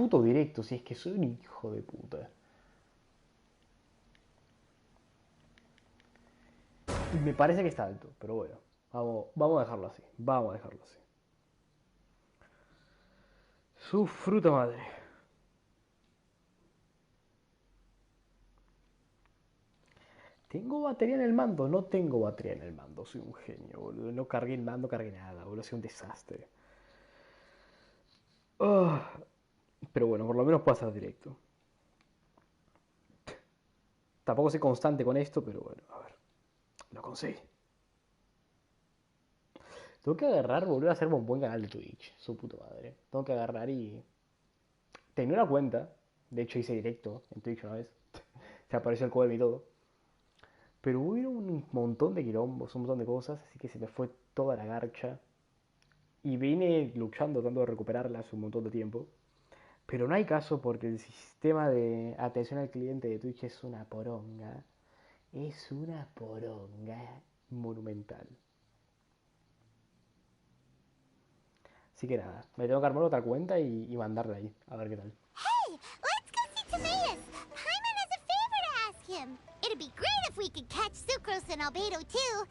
puto directo, si es que soy un hijo de puta. Y me parece que está alto, pero bueno. Vamos a dejarlo así. Vamos a dejarlo así. Su fruta madre. ¿Tengo batería en el mando? No tengo batería en el mando. Soy un genio, boludo. No cargué el mando, cargué nada, boludo. Soy un desastre. Ah, pero bueno, por lo menos puedo hacer directo. Tampoco soy constante con esto, pero bueno, a ver. Lo conseguí. Tengo que agarrar, volver a hacerme un buen canal de Twitch. Su puta madre. Tengo que agarrar y... Tenía una cuenta. De hecho hice directo en Twitch una vez. Se apareció el codem y todo. Pero hubo un montón de quilombos, un montón de cosas. Así que se me fue toda la garcha. Y vine luchando, tratando de recuperarla hace un montón de tiempo. Pero no hay caso porque el sistema de atención al cliente de Twitch es una poronga. Es una poronga monumental. Así que nada, me tengo que armar otra cuenta y mandarla ahí, a ver qué tal. Hey, let's go see Timaeus. Paimon has a favor to ask him. It'd be great if we could catch Sucrose and Albedo too,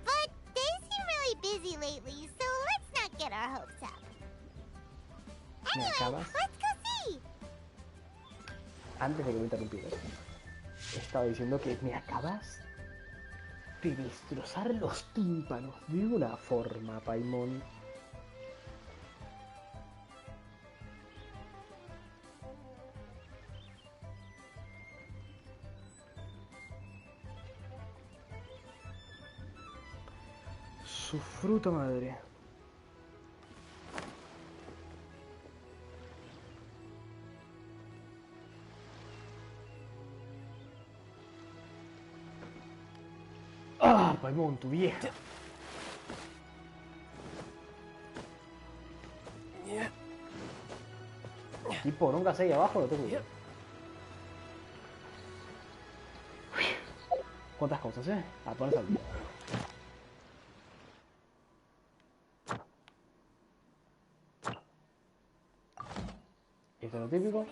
but they seem really busy lately, so let's not get our hopes up. Anyway, let's go see. Antes de que me interrumpieras, estaba diciendo que me acabas de destrozar los tímpanos de una forma, Paimon. Su fruta madre. ¡Ah, Paimon, tu vieja! Tipo, nunca sé ahí abajo, lo tengo que... ¿Cuántas cosas, eh? A ponerse al día. Esto es lo típico.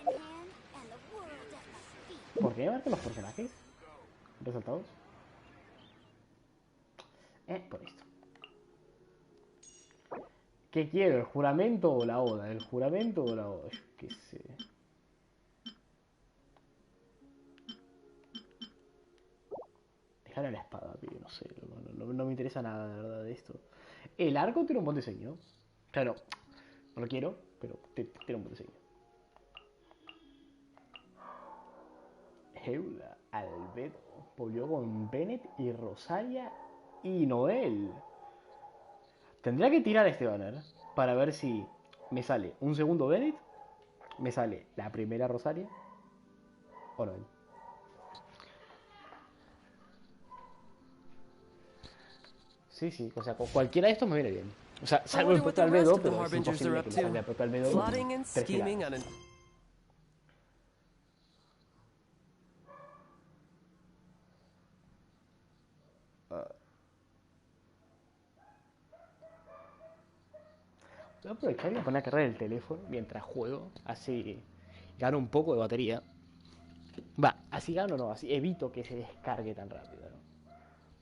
¿Por qué me marcan los personajes resaltados? Por esto. ¿Qué quiero? ¿El juramento o la oda? ¿El juramento o la oda? Yo qué sé. Dejar la espada, tío, no sé. No me interesa nada, de verdad, de esto. El arco tiene un buen diseño. Claro, no lo quiero, pero tiene un buen diseño. Heula, Albedo, volvió con Bennett y Rosaria y Noel. Tendría que tirar este banner para ver si me sale un segundo Bennett, me sale la primera Rosaria o Noel. Sí, sí, o sea, con cualquiera de estos me viene bien. O sea, salvo el propio Albedo, pero es imposible que me salga el propio Albedo con 3 pilares. Voy a aprovechar y voy a poner a cargar el teléfono mientras juego, así gano un poco de batería. Va, así gano no, así evito que se descargue tan rápido, ¿no?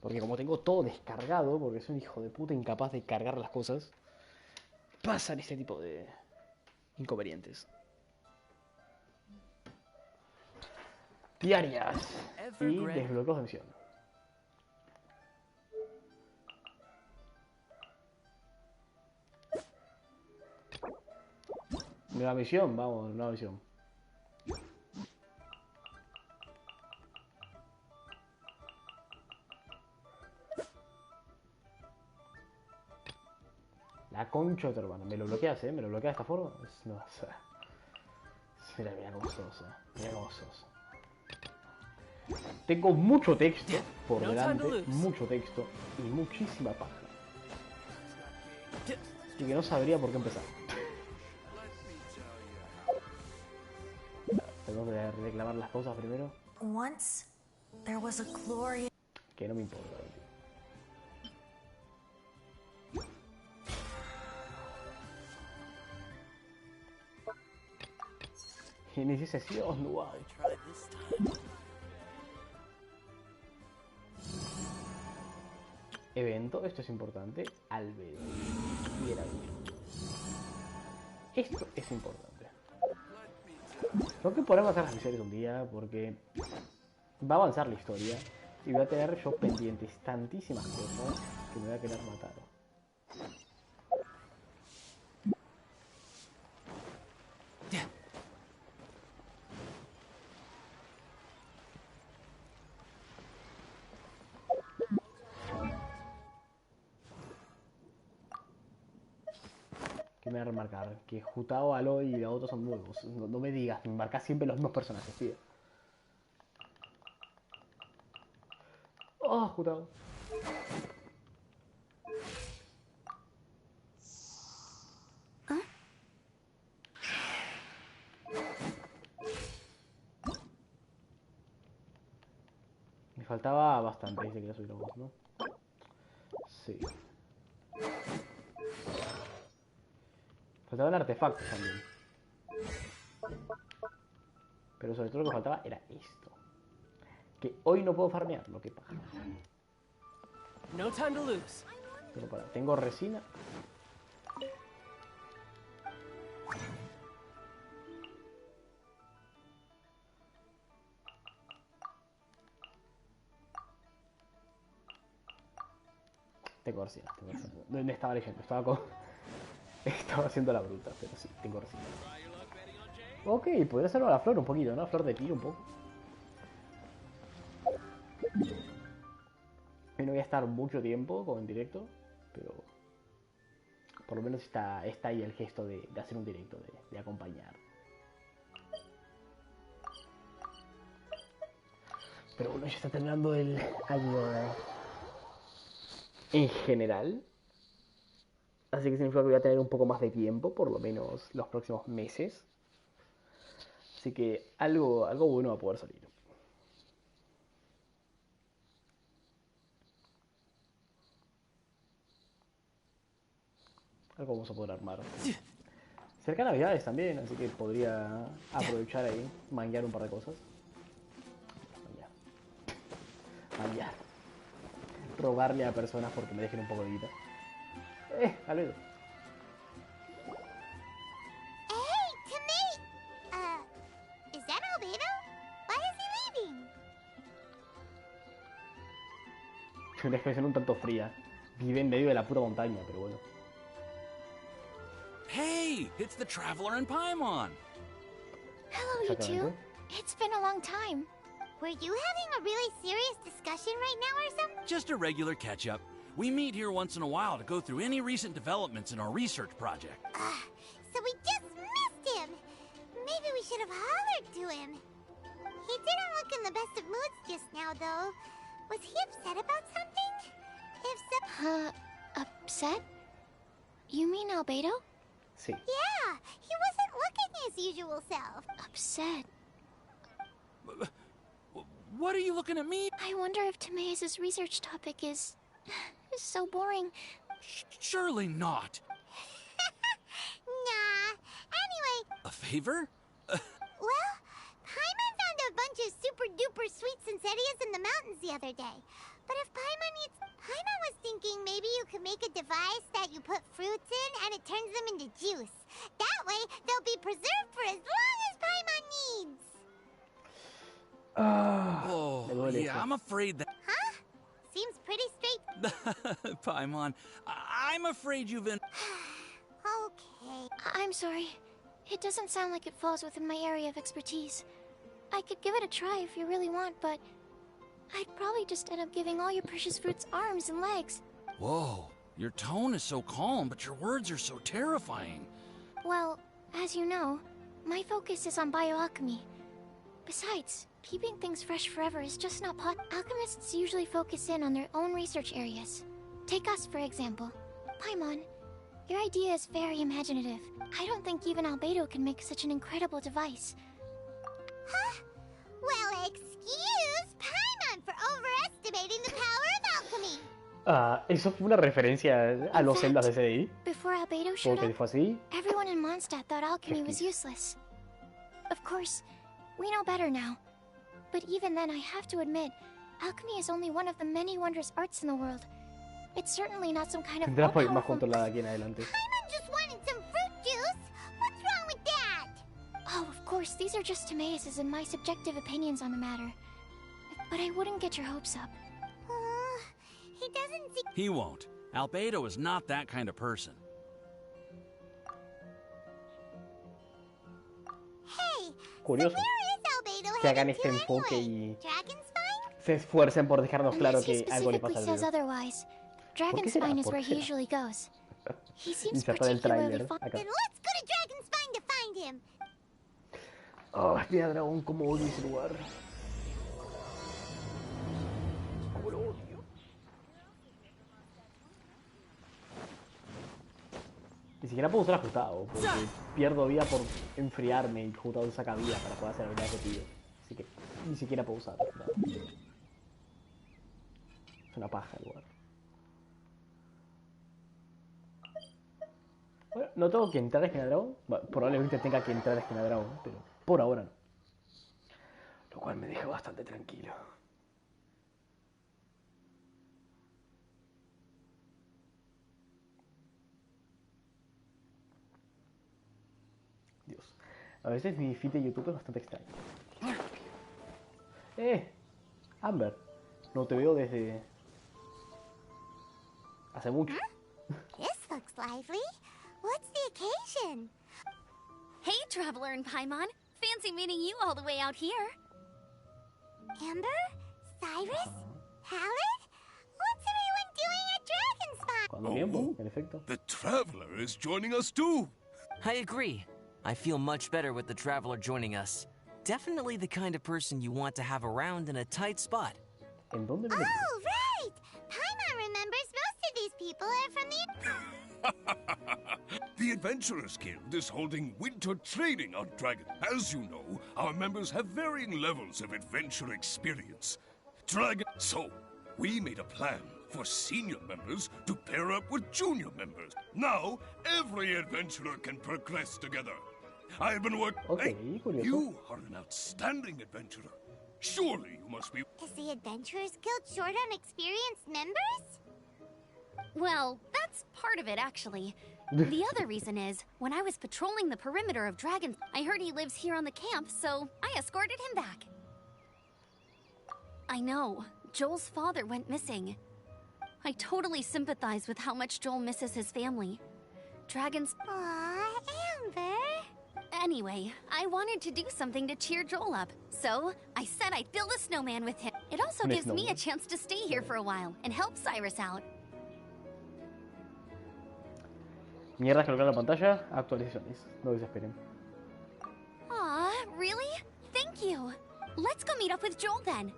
Porque como tengo todo descargado, porque soy un hijo de puta incapaz de cargar las cosas, pasan este tipo de inconvenientes. Diarias y desbloqueos de misión. Nueva misión, vamos, nueva misión. La concha de tu hermano. ¿Me lo bloqueas, me lo bloqueas de esta forma? No, o sea... Mira cómo sos, mira cómo sos. Tengo mucho texto por delante, mucho texto y muchísima paja. Así que no sabría por qué empezar. Tengo que reclamar las cosas primero. Que no me importa, tío. Inicia sesión, wow. Evento, esto es importante. Albedo. Y el albedo. Esto es importante. Creo que podremos hacer las misiones un día porque va a avanzar la historia y voy a tener yo pendientes tantísimas cosas que me voy a querer matar. Que me voy a remarcar que Jutao, Aloy y la otra son nuevos. No me digas, me marcas siempre los mismos personajes, tío. Oh, Jutao. Me faltaba bastante, dice que ya subí la voz, ¿no? Sí. Faltaban artefactos también. Pero sobre todo lo que faltaba era esto. Que hoy no puedo farmear, lo que paja. No time to lose. Pero para, tengo resina. Tengo resina, tengo resina. ¿Dónde estaba leyendo? Estaba haciendo la bruta, pero sí, tengo resina. Ok, podría hacerlo a la flor un poquito, ¿no? Flor de tiro un poco. Y no voy a estar mucho tiempo con el directo, pero por lo menos está ahí el gesto de hacer un directo, de acompañar. Pero bueno, ya está terminando el año en general. Así que significa que voy a tener un poco más de tiempo, por lo menos los próximos meses. Así que algo bueno va a poder salir. Algo vamos a poder armar. Cerca de Navidades también, así que podría aprovechar ahí, manguear un par de cosas. Manguear. Robarle a personas porque me dejen un poco de guita. Albedo. Hey, Tomate! Is that Albedo? Why is he leaving? Una expresión un tanto fría. Vive en medio de la puta montaña, pero bueno. Hey, it's the Traveler and Paimon. Hello, you two. It's been a long time. Were you having a really serious discussion right now or something? Just a regular catch-up. We meet here once in a while to go through any recent developments in our research project. So we just missed him. Maybe we should have hollered to him. He didn't look in the best of moods just now, though. Was he upset about something? If so... upset? You mean Albedo? Sí. Yeah, he wasn't looking his usual self. Upset. What are you looking at me? I wonder if Timaeus' research topic is so boring. Surely not. Nah. Anyway... A favor? Well, Paimon found a bunch of super-duper sweet Sincerias in the mountains the other day. But if Paimon needs... Paimon was thinking maybe you could make a device that you put fruits in and it turns them into juice. That way, they'll be preserved for as long as Paimon needs. Oh, yeah, I'm afraid that... Huh? Seems pretty straight. Paimon, I'm afraid you've been... Okay. I'm sorry. It doesn't sound like it falls within my area of expertise. I could give it a try if you really want, but... I'd probably just end up giving all your precious fruits arms and legs. Whoa, your tone is so calm, but your words are so terrifying. Well, as you know, my focus is on bioalchemy. Besides, keeping things fresh forever is just not alchemists usually focus in on their own research areas. Take us, for example. Paimon, your idea is very imaginative. I don't think even Albedo can make such an incredible device. Huh? Well, excuse Paimon for overestimating the power of alchemy. Eso fue una referencia a los celdas de CDI. Before Albedo showed Porque up, fue así. everyone in Mondstadt thought alchemy was useless. Of course. course, we know better now. But even then, I have to admit, alchemy is only one of the many wondrous arts in the world. It's certainly not some kind of Tendrás por ir más all-powerful... controlada aquí en adelante. Paimon just wanted some fruit juice. What's wrong with that? Oh, of course, these are just Timaeus' and my subjective opinions on the matter. But I wouldn't get your hopes up. He doesn't seem... He won't. Albedo is not that kind of person. Hey, Curioso so where is Albedo que hagan headed este to enfoque anyway? y Dragonspine? se esfuercen por dejarnos claro Unless he que algo le specifically pasa al says dedo. otherwise. qué será? Dragonspine is ¿Por where qué he será? usually goes. He seems Insertar el particularly tráiler fond... acá. Then let's go to Dragonspine to find him. Oh, espina dragón, cómo odio ese lugar. Cómo lo odio. Ni siquiera puedo usar ajustado, porque pierdo vida por enfriarme y ajustado saca vida para poder hacer habilidades que pido. Así que ni siquiera puedo usar ajustado. Es una paja el lugar. Bueno, no tengo que entrar a Esquina Dragón. Bueno, probablemente tenga que entrar a Esquina Dragón, pero por ahora no. Lo cual me deja bastante tranquilo. Dios. A veces mi feed de YouTube es bastante extraño. Amber. No te veo desde... hace mucho. This looks lively. What's the occasion? Hey, Traveler and Paimon. Fancy meeting you all the way out here. Amber? Cyrus? Halid? What's everyone doing at Dragonspine? ¿Cuánto tiempo? En efecto. The Traveler is joining us too. I agree. I feel much better with the Traveler joining us. Definitely the kind of person you want to have around in a tight spot. ¿En dónde me metí? Oh, right! Paimon remembers most of these people are from the... The Adventurers Guild is holding winter training on Dragon. As you know, our members have varying levels of adventure experience. So, we made a plan for senior members to pair up with junior members. Now, every adventurer can progress together. I've been working... Okay, Hey, curioso. you are an outstanding adventurer. Surely you must be... Is the Adventurers Guild short on experienced members? Well, that's part of it, actually. The other reason is, when I was patrolling the perimeter of Dragons, I heard he lives here on the camp, so I escorted him back. I know. Joel's father went missing. I totally sympathize with how much Joel misses his family. Dragons... Aw, Amber. Anyway, I wanted to do something to cheer Joel up, so I said I'd build a snowman with him. It also gives me a chance to stay here for a while and help Cyrus out. Mierda que colocar la pantalla, actualizaciones. No desesperen. Aw, really? Thank you. Let's go meet up with Joel then.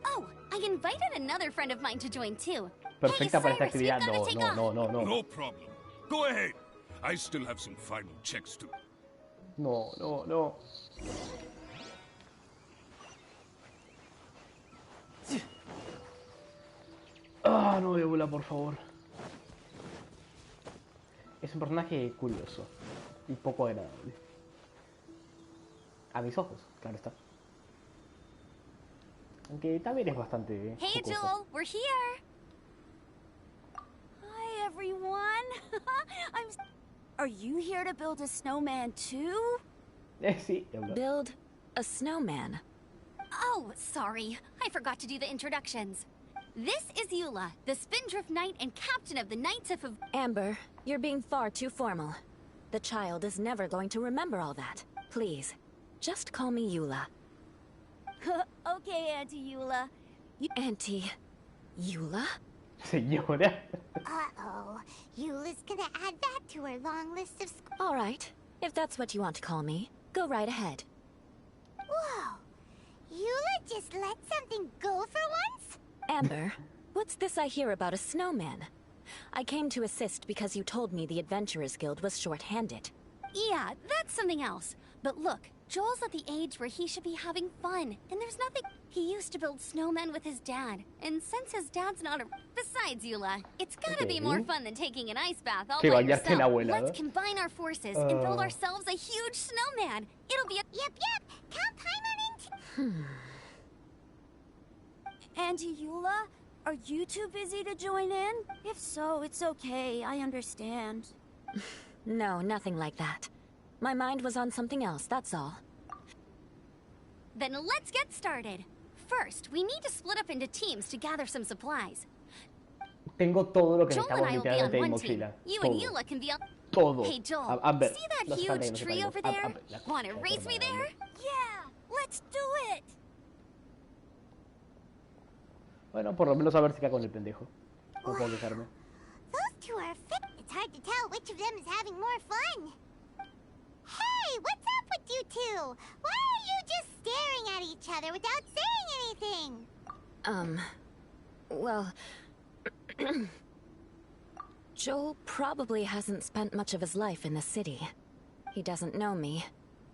Oh, I invited another friend of mine to join too. Perfecta para esta Cyrus, we've actividad. gotta No, take no, off. no, no, no. No problem. Go ahead. I still have some final checks to... No, no, no. Ah, no, Débula, por favor. Es un personaje curioso y poco agradable. A mis ojos, claro está. Aunque también es bastante Hey, jocoso. Joel, we're here. Hi, everyone. Are you here to build a snowman too? Sí, Débula. Build a snowman? Oh, sorry. I forgot to do the introductions. This is Eula, the Spindrift Knight and captain of the Knights of... Amber, you're being far too formal. The child is never going to remember all that. Please, just call me Eula. Okay, Auntie Eula. Auntie Eula? Señora. Uh-oh. Eula's gonna add that to her long list of... All right, if that's what you want to call me, go right ahead. Whoa. Eula just let something go for once? Amber, what's this I hear about a snowman? I came to assist because you told me the Adventurers Guild was short-handed. Yeah, that's something else. But look, Joel's at the age where he should be having fun, and there's nothing. He used to build snowmen with his dad, and since his dad's not a. Besides, Eula, it's gotta be more fun than taking an ice bath all by yourself. Let's combine our forces and build ourselves a huge snowman. It'll be a. Yep. Count Paimon into. Auntie Eula, are you too busy to join in? If so, it's okay. I understand. No, nothing like that. My mind was on something else, that's all. Then let's get started. First, we need to split up into teams to gather some supplies. Tengo todo lo que Joel and I will be on literalmente en one team. mochila. You Todo. and Eula can be on. Todo. Hey Joel, Amber, see that no hace falta que huge me tree separen. over there? Amber, Want to race me there? Yeah, let's do it. Bueno, por lo menos a ver si cae con el pendejo. No puedo quejarme. Those two are fit. It's hard to tell which of them is having more fun. Hey, what's up with you two? Why are you just staring at each other without saying anything? Well... Joel probably hasn't spent much of his life in the city. He doesn't know me,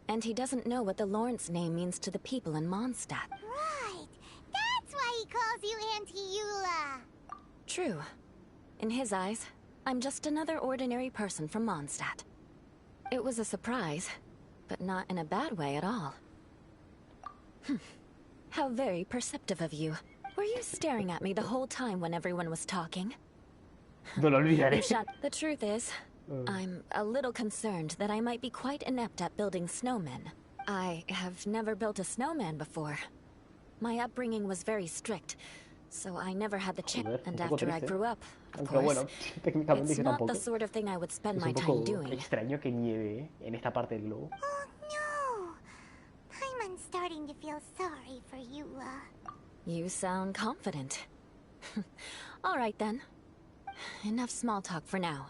and he doesn't know what the Lawrence name means to the people in Mondstadt. Right. That's why he calls you Auntie Eula. True. In his eyes, I'm just another ordinary person from Mondstadt. It was a surprise, but not in a bad way at all. How very perceptive of you. Were you staring at me the whole time when everyone was talking? No lo olvidaré. The truth is, I'm a little concerned that I might be quite inept at building snowmen. I have never built a snowman before. My upbringing was very strict, so I never had the chance. And after I grew up, of course, it's not the sort of thing I would spend my time doing. Extraño que nieve en esta parte del globo. Oh no. Paimon's starting to feel sorry for Eula. You sound confident. All right then. Enough small talk for now.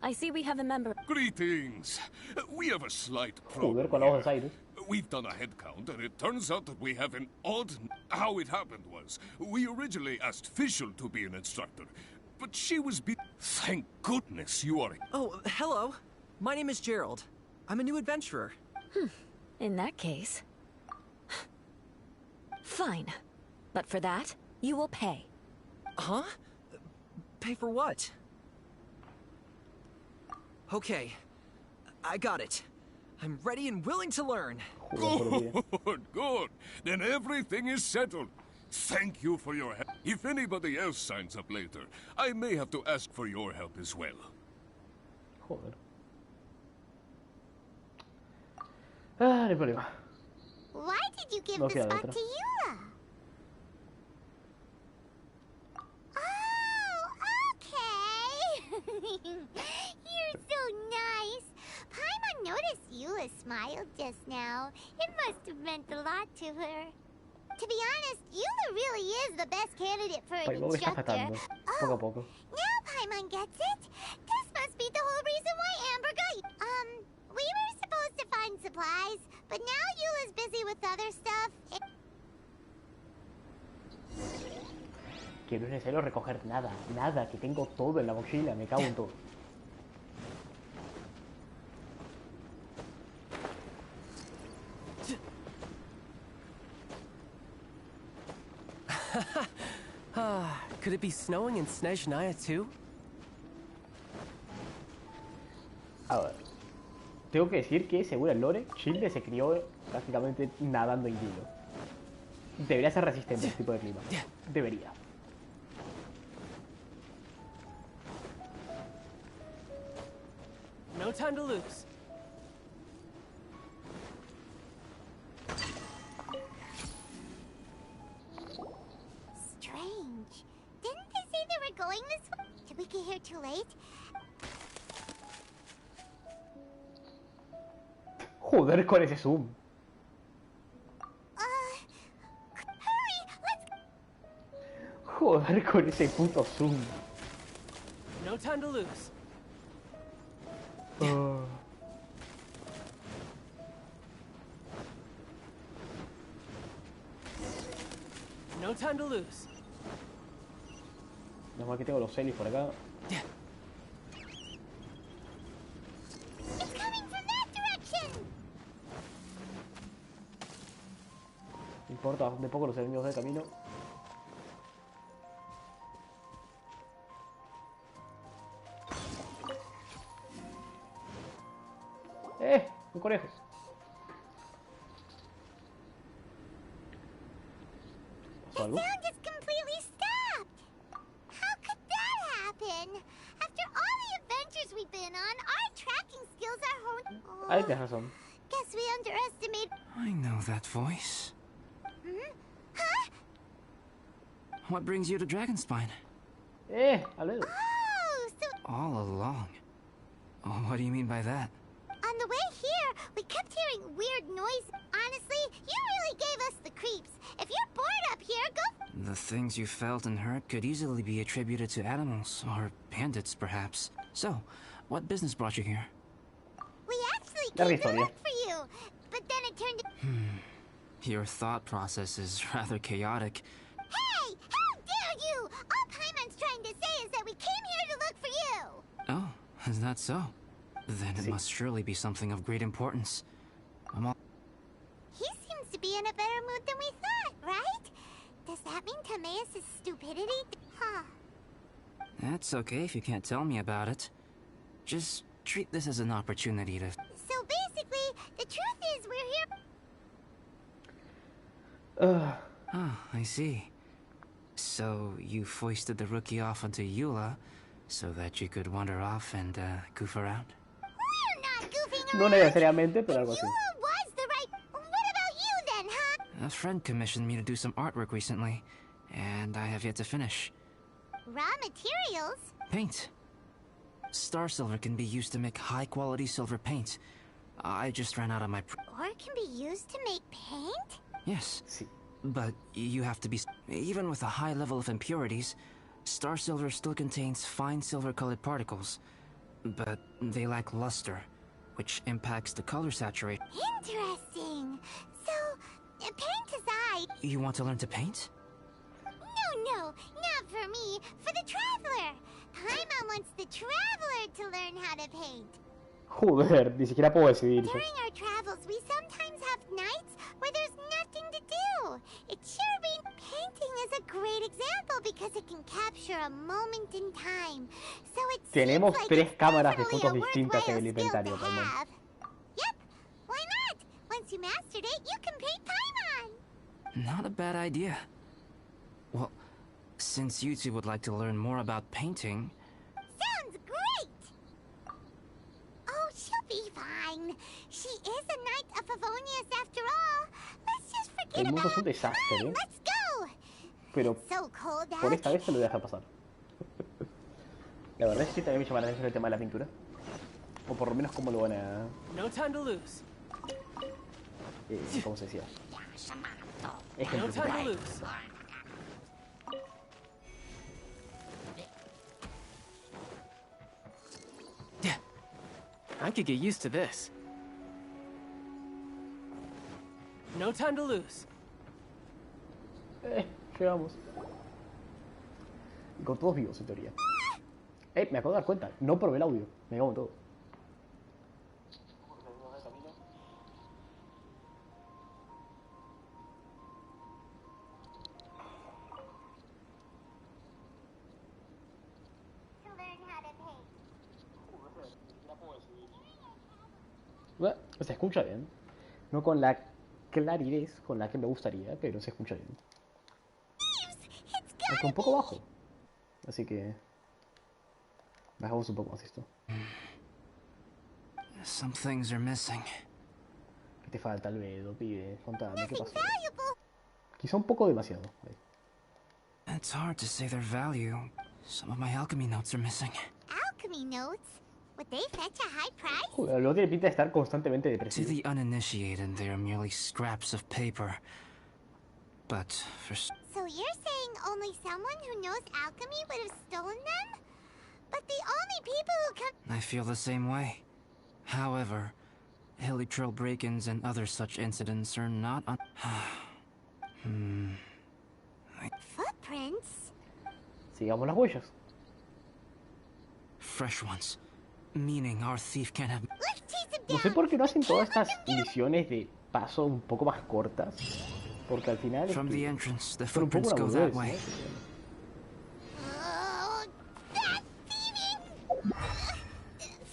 I see we have a member. Greetings. We have a slight Joder, problem con ojos here. aires. We've done a head count, and it turns out that we have an odd... How it happened was, we originally asked Fischl to be an instructor, but she was Thank goodness you are... Oh, hello. My name is Gerald. I'm a new adventurer. In that case... Fine. But for that, you will pay. Huh? Pay for what? Okay. I got it. I'm ready and willing to learn. Good. Then everything is settled. Thank you for your help. If anybody else signs up later, I may have to ask for your help as well. Joder. Ah, no hay problema. Why did you give No the queda spot otra. to Eula? Oh, okay. You're so nice. Paimon noticed Eula smiled just now. It must have meant a lot to her. To be honest, Eula really is the best candidate for an Paimon me está instructor. fatando. Poco a poco. Now Paimon gets it. This must be the whole reason why Amber got you. We were supposed to find supplies, but now Eula's busy with other stuff. Que no es necesario recoger nada, nada, que tengo todo en la mochila, me cago en todo. Could it be snowing in Snezhnaya too? A ver, tengo que decir que según el lore, Childe se crió prácticamente nadando en hielo. Debería ser resistente a este tipo de clima. Debería. No time to lose. Strange. Didn't they say they were going this way? Did we get here too late? Joder con ese zoom. Hurry! Let's... Joder con ese puto zoom. No time to lose. Ah. No time to lose. Menos mal que tengo los celis por acá. It's coming from that direction! importa bastante poco los enemigos del camino. Un conejo. The sound just completely stopped. How could that happen? After all the adventures we've been on, our tracking skills are honed. Ahí tienes razón. Guess we underestimated. I know that voice. Huh? What brings you to Dragonspine? Aledo. Oh, so All along. Oh, what do you mean by that? on the way here, we kept hearing weird noise. Honestly, you really gave us the creeps. If you're bored up here, go. The things you felt and heard could easily be attributed to animals, or bandits, perhaps. So, what business brought you here? We actually came to look for you, but then it turned. Your thought process is rather chaotic. Hey, how dare you! All Paimon's trying to say is that we came here to look for you. Oh, is that so? Then it must surely be something of great importance. He seems to be in a better mood than we thought, right? Does that mean Timaeus' stupidity? Huh. That's okay if you can't tell me about it. Just treat this as an opportunity to... So basically, the truth is we're here. Ah, I see. So you foisted the rookie off onto Eula so that you could wander off and goof around? We're not goofing No around. necesariamente, pero algo así. Eula was the right. What about you then, huh? A friend commissioned me to do some artwork recently, and I have yet to finish. Raw materials? Paint. Star silver can be used to make high-quality silver paint. I just ran out of my... Or can be used to make paint? Yes. Sí. But you have to be... Even with a high level of impurities, star silver still contains fine silver-colored particles. But they lack luster, which impacts the color saturation. Interesting. So, paint aside... You want to learn to paint? No, not for me. For the traveler. Paimon wants the traveler to learn how to paint. Joder, ni siquiera puedo decidir. During our travels, we sometimes have nights where there's nothing to do. It sure means painting is a great example because it can capture a moment in time. So it Tenemos seems like tres it's cámaras de definitely fotos a distintas en el worthwhile skill inventario, to Paimon. have. Yep, why not? Once you mastered it, you can paint Paimon. Not a bad idea. Well, since you two would like to learn more about painting... Sounds great! Oh, she'll be fine. She is a knight of Favonius after all. Let's just forget El mundo about es un desastre, Come on, let's go! Pero So cold por out. esta vez se lo voy a dejar pasar. La verdad es que sí también me llama la atención el tema de la pintura. O por lo menos cómo lo van a... No time to lose. ¿Cómo se decía? No Ejemplificar. time to lose. I could get used to this. No time to lose. Llegamos. Y con todos vivos, en teoría. Me acabo de dar cuenta. No probé el audio. Me cago en todo. To learn how to paint. Se escucha bien. No con la claridad con la que me gustaría, pero se escucha bien. Aunque un poco bajo. Así que... bajamos un poco más esto. Some things are missing. ¿Qué te falta, Albedo, pibe? Contame, ¿qué pasó? Quizá un poco demasiado. It's hard to say their value. Some of my alchemy notes are missing. Alchemy notes? Would they fetch a high price? Joder, Albedo tiene pinta de estar constantemente To depresivo. the uninitiated, they are merely scraps of paper. But for... So you're saying only someone who knows alchemy would have stolen them? But the only people who come... I feel the same way. However, hilly trail break-ins and other such incidents are not Footprints? Sigamos las huellas. fresh ones. Meaning our thief can't have... No sé por qué no hacen todas estas misiones de paso un poco más cortas. Porque al final From the entrance, the son un poco footprints una go that boludez, way. Oh, that thieving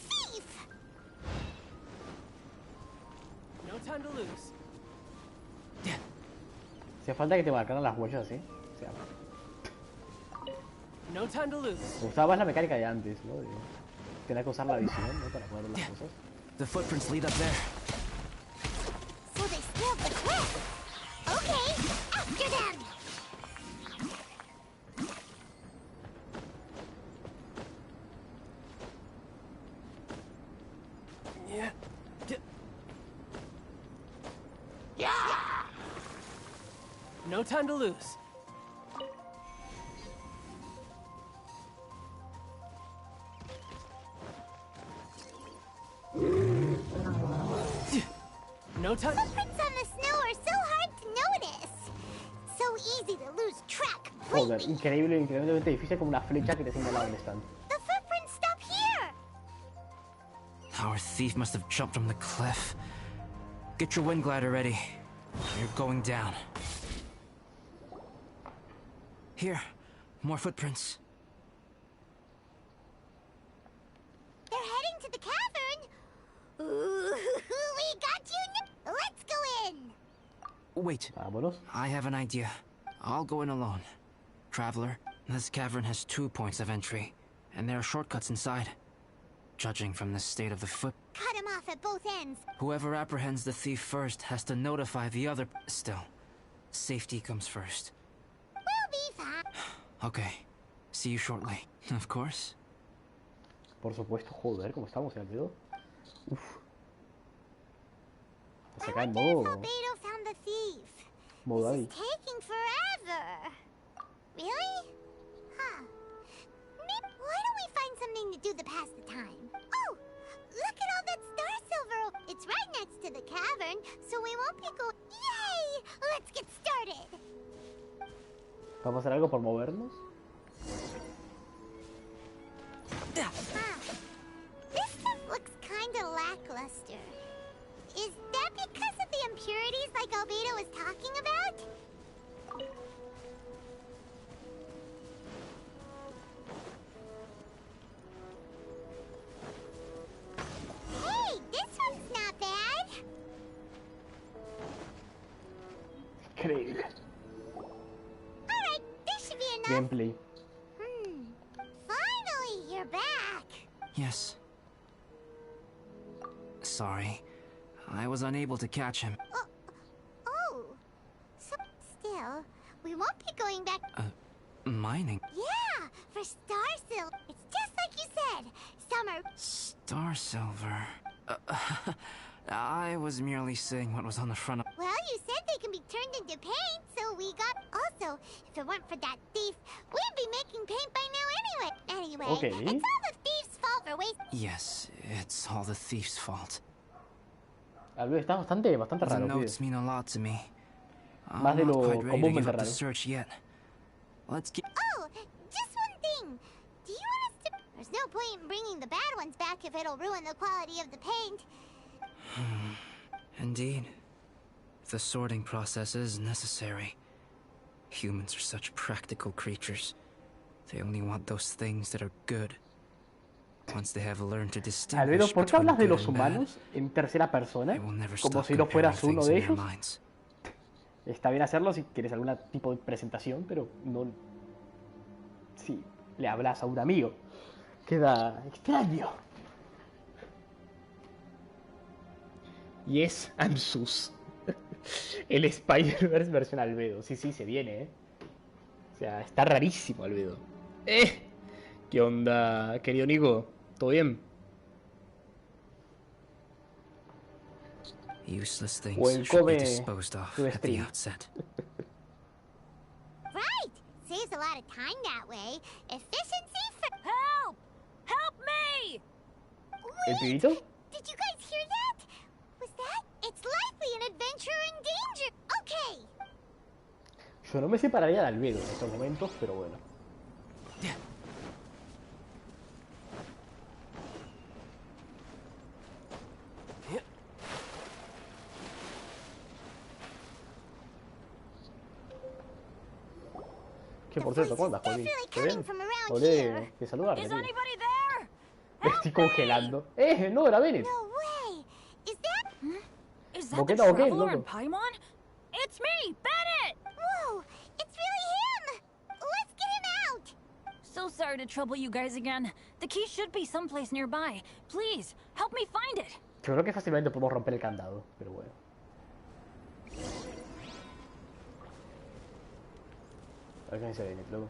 thief! No time to lose. Hace falta que te marcaran las huellas, ¿eh? O sea, No time to lose. me gustaba más la mecánica de antes, ¿no? De tener que usar la visión, ¿no? Para poder ver las cosas. The footprints lead up there. So they scaled the cliff. Okay, after them! Yeah. No time to lose. No time. Footprints on the snow are so hard to notice. So easy to lose track. Joder, increíble, increíblemente difícil como una flecha que te señala donde están. The footprints stop here. Our thief must have jumped from the cliff. Get your wind glider ready. You're going down. Here, more footprints. They're heading to the cavern. Ooh, we got you. Let's go in. Wait, Vámonos. I have an idea. I'll go in alone. Traveler, this cavern has 2 points of entry, and there are shortcuts inside. Judging from the state of the foot, Cut him off at both ends. whoever apprehends the thief first has to notify the other. Still, safety comes first. We'll be fine. Okay, see you shortly. Of course. Por supuesto, joder, ¿cómo estamos, Albedo? Uf. Se acá en modo... Albedo found the thief. Modo This ahí. is taking forever. Really? Huh. Maybe, why don't we find something to do to pass the time? Oh, look at all that star silver. It's right next to the cavern, so we won't be going. Yay! Let's get started. ¿Vamos a hacer algo por movernos? Huh. This stuff looks kinda lackluster. Is that because of the impurities like Albedo was talking about? Hey, this one's not bad. Increíble. Alright, this should be enough. Gameplay. Finally, you're back. Yes. Sorry. I was unable to catch him. Oh. So, still, we won't be going back. Mining? Yeah, for Star Silver. It's just like you said. Summer. Star silver. I was merely saying what was on the front of... Well, you said they can be turned into paint, so we got. Also, if it weren't for that thief, we'd be making paint by now anyway. Okay. It's all the thief's fault for waste. Yes, it's all the thief's fault. Albedo está bastante The raro, notes pibe. mean a lot to me. Más I'm de not lo quite ready to give comúnmente up the raro. search yet. Let's get... Oh, just one thing. Do you want us to? There's no point in bringing the bad ones back if it'll ruin the quality of the paint. Indeed. The sorting process is necessary. Humans are such practical creatures. They only want those things that are good. Once they have learned to distinguish Albedo, ¿por qué between hablas de good los and bad, humanos en tercera persona? they will never Como stop si no comparing fueras uno things de in their ellos. minds. Está bien hacerlo si quieres algún tipo de presentación, pero no... Si le hablas a un amigo. Queda extraño. Yes, I'm sus. El Spider-Verse versión Albedo. Sí, sí, se viene, ¿eh? O sea, está rarísimo Albedo. ¿Qué onda, querido Nico? ¿Todo bien? Useless things should Welcome be disposed of to at the stream. outset. Right. Saves a lot of time that way. Efficiency for. Help! Help me! ¿El Wait! pibito? Did you guys hear that? Was that? It's likely an adventurer in danger. Okay. Yo no me separaría de Albedo en estos momentos, pero bueno. Che, por cierto, ¿cómo andas, Juan? ¿Te ven? Olé, te saludar, Is tío. anybody there? Me estoy congelando. No, era Bennett. No way! Is that... Is that the Boqueta, boqueta, traveler in loco. Paimon? It's me, Bennett! Whoa! It's really him! Let's get him out! So sorry to trouble you guys again. The key should be someplace nearby. Please, help me find it. Yo creo que fácilmente podemos romper el candado, pero bueno. A ver qué dice Bennett, loco.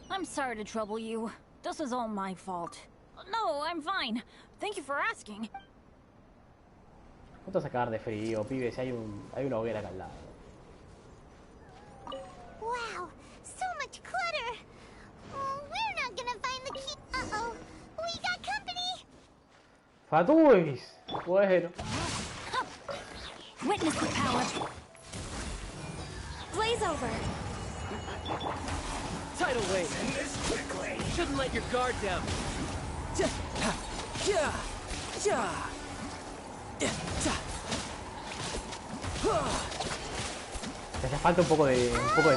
I'm sorry to trouble you. This is all my fault. No, I'm fine. Thank you for asking. ¿Cuánto vas a cagar de frío, pibe? Si hay una hoguera acá al lado. Wow! So much clutter! Oh, we're not gonna find the key. Uh-oh! We got company! ¡Fatuis! Bueno. Witness the power. Blaze over. Tidal wave. Shouldn't let your guard down. Te hace falta un poco de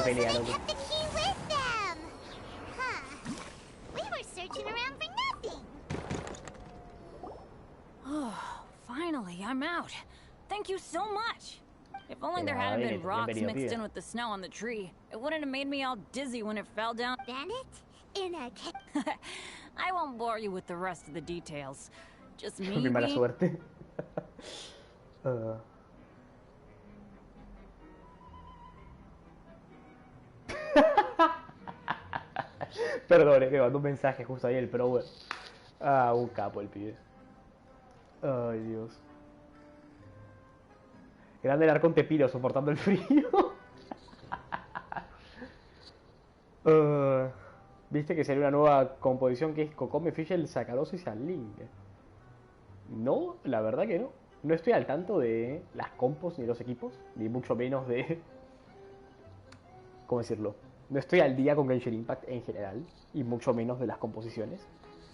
pelea, So loco. they kept the key with them! Huh. We were searching around for nothing! Oh, finally, I'm out. Thank you so much. If only there Yeah, hadn't been bienvenido, rocks mixed pibe. in with the snow on the tree, it wouldn't have made me all dizzy when it fell down. Bandit? In a cave? I won't bore you with the rest of the details. Just me Mi mala being... suerte. Perdone, me mandó un mensaje justo ahí el pro, bueno. Ah, un capo el pibe. Ay, Dios. Grande el arcón Tepiro soportando el frío. Viste que sería una nueva composición que es Kokome Fischl, Sacarosis al Link. No, la verdad que no. No estoy al tanto de las compos ni los equipos, ni mucho menos de... ¿Cómo decirlo? No estoy al día con Genshin Impact en general, y mucho menos de las composiciones.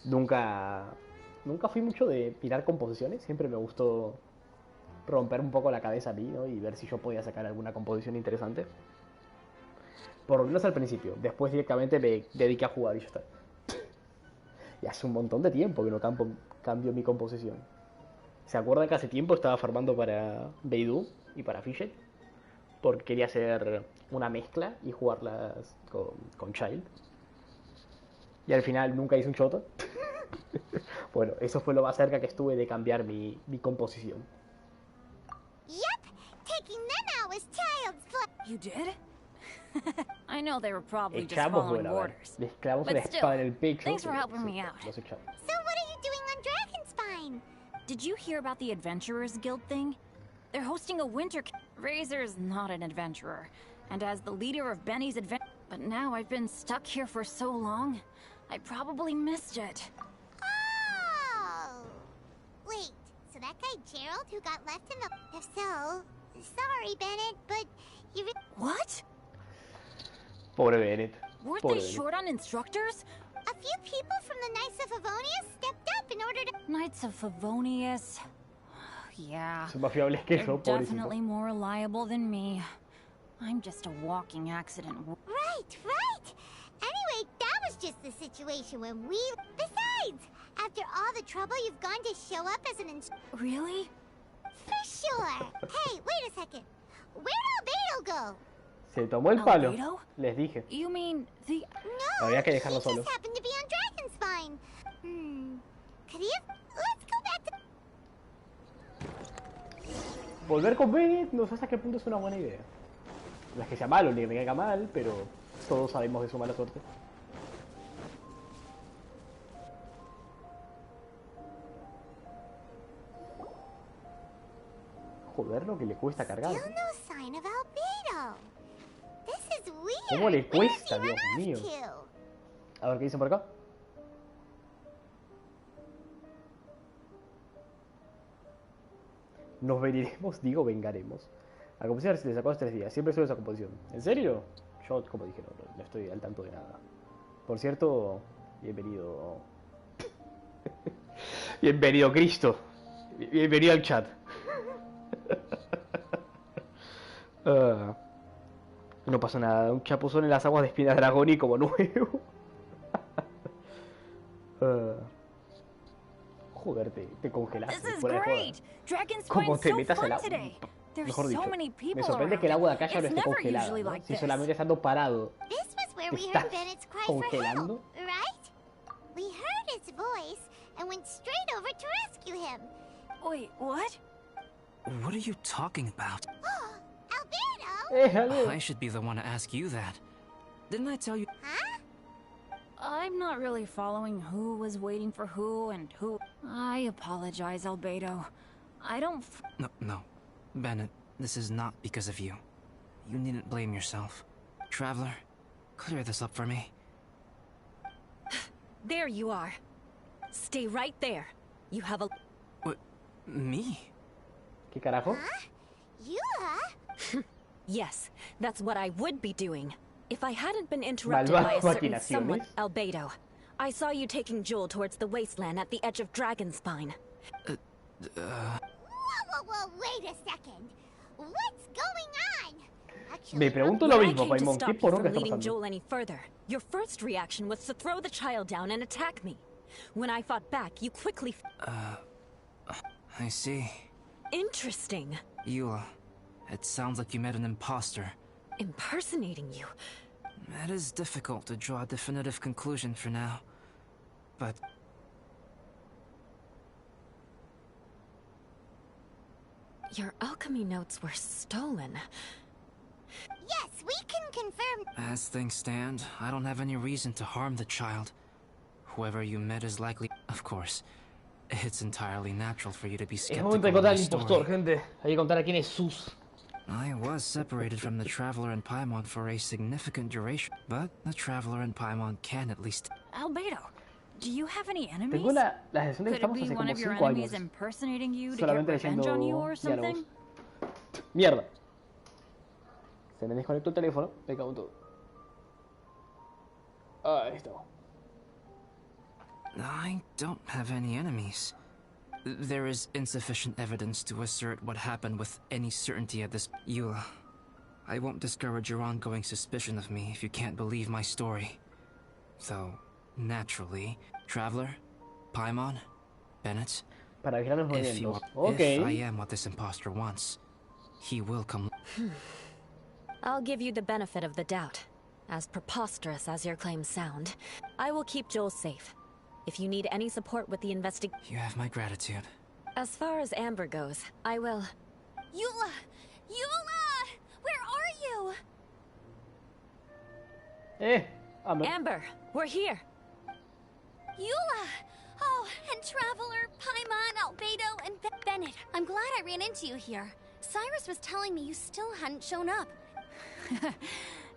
Nunca fui mucho de mirar composiciones, siempre me gustó romper un poco la cabeza a mí, ¿no? Y ver si yo podía sacar alguna composición interesante. Por lo menos al principio. Después directamente me dediqué a jugar y ya está. Y hace un montón de tiempo que no cambio mi composición. ¿Se acuerdan que hace tiempo estaba farmando para Beidou y para Fischl? Porque quería hacer una mezcla y jugarlas con Child. Y al final nunca hice un choto. Bueno, eso fue lo más cerca que estuve de cambiar mi composición. Yep! Taking them out was child's play! You did? I know they were probably just Echamos, following bueno, a ver. orders. Les clavamos But una espada en still, el pecho. thanks for helping me out. Los echamos. So what are you doing on Dragonspine? Did you hear about the Adventurers Guild thing? They're hosting a winter... Razor's not an adventurer. And as the leader of Benny's adventure... But now I've been stuck here for so long, I probably missed it. Oh! Wait, so that guy Gerald who got left in the... If so, sorry, Bennett, but you... What? Pobre Bennett. Weren't Pobre they Bennett. short on instructors? A few people from the Knights of Favonius stepped up in order to... Knights of Favonius... Yeah, Son más fiables que they're yo, pobrecito. definitely more reliable than me. I'm just a walking accident. Right, right! Anyway, that was just the situation when we... Besides, after all the trouble you've gone to show up as an Really? For sure! Hey, wait a second. Where'd Albedo go? Se tomó el palo. ¿Albedo? Les dije. You mean the... No, Habría que dejarlo he solo. just happened to be on Dragonspine. Could he have... Let's go back to... Volver con Bennett no sé hasta qué punto es una buena idea. No es que sea malo ni que me caiga mal, pero todos sabemos de su mala suerte. Joder, lo que le cuesta cargar. Still no sign of Albedo. This is weird. ¿Cómo le Where does cuesta, he Dios run mío? off to? A ver qué dicen por acá. Nos veniremos, digo, vengaremos. La composición se le sacó hace 3 días. Siempre sube esa composición. ¿En serio? Yo, como dije, no estoy al tanto de nada. Por cierto, bienvenido. Bienvenido, Cristo. Bienvenido al chat. No pasa nada, un chapuzón en las aguas de espina dragón y como nuevo. Joder, te congelaste. Fuera de joda. Como te metas el agua. Mejor dicho, me sorprende que el agua de acá ya no esté congelada, ¿no? Si solamente estando parado te estás congelando. We heard his voice and went straight over to rescue him. Wait, what? What are you talking about? Alberto! I should be the one to ask you that. Didn't I tell you? Huh? I'm not really following who was waiting for who and who. I apologize, Albedo. I don't. No. Bennett, this is not because of you. You needn't blame yourself. Traveler, clear this up for me. There you are. Stay right there. You have a... What? Me? ¿Qué carajo? Huh? You? Yes, that's what I would be doing. If I hadn't been interrupted by a certain someone, Albedo. I saw you taking Joel towards the wasteland at the edge of Dragonspine. Whoa, wait a second. What's going on? Actually, Me pregunto lo mismo, When I came Paimon. to ¿Qué stop you porón from que está leading pasando? Joel any further, your first reaction was to throw the child down and attack me. When I fought back, you quickly... I see. Interesting. Eula, it sounds like you met an imposter. Impersonating you. It is difficult to draw a definitive conclusion for now. But... Your alchemy notes were stolen. Yes, we can confirm. As things stand, I don't have any reason to harm the child. Whoever you met is likely... Of course, it's entirely natural for you to be skeptical of contar my al impostor, story. gente. Hay que contar a quién es Sus. I was separated from the Traveler and Paimon for a significant duration, but the Traveler and Paimon can at least... Albedo, do you have any enemies? Tengo la sensación de que Could it estamos be hace one como of your 5 enemies años. impersonating you to Solamente get revenge on you leyendo or something? diálogos. Mierda. Se me desconectó el teléfono. Me cago en todo. Ahí estamos. I don't have any enemies. There is insufficient evidence to assert what happened with any certainty at this... Eula, I won't discourage your ongoing suspicion of me if you can't believe my story. Though, naturally, Traveler, Paimon, Bennett, Para vigilar los if movimientos. if I am what this imposter wants, he will come... I'll give you the benefit of the doubt. As preposterous as your claims sound, I will keep Joel safe. If you need any support with the investigation... You have my gratitude. As far as Amber goes, I will... Eula! Eula! Where are you? Amber. Amber, we're here! Eula! Oh, and Traveler, Paimon, Albedo, and Bennett. I'm glad I ran into you here. Cyrus was telling me you still hadn't shown up.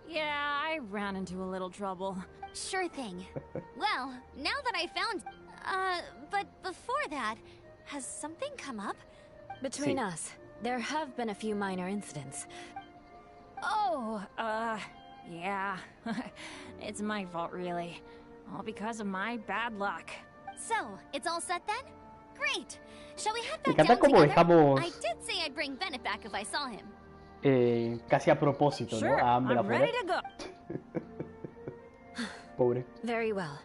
Yeah, I ran into a little trouble. Sure thing. Well, now that I found... but before that, has something come up? Between us, there have been a few minor incidents. Oh, yeah. It's my fault, really. All because of my bad luck. So, it's all set then? Great! Shall we head Me back encanta down cómo together? dejamos I did say I'd bring Bennett back if I saw him. casi a propósito, Sure, ¿no? A Amber I'm afuera. ready to go. Pobre. Very well.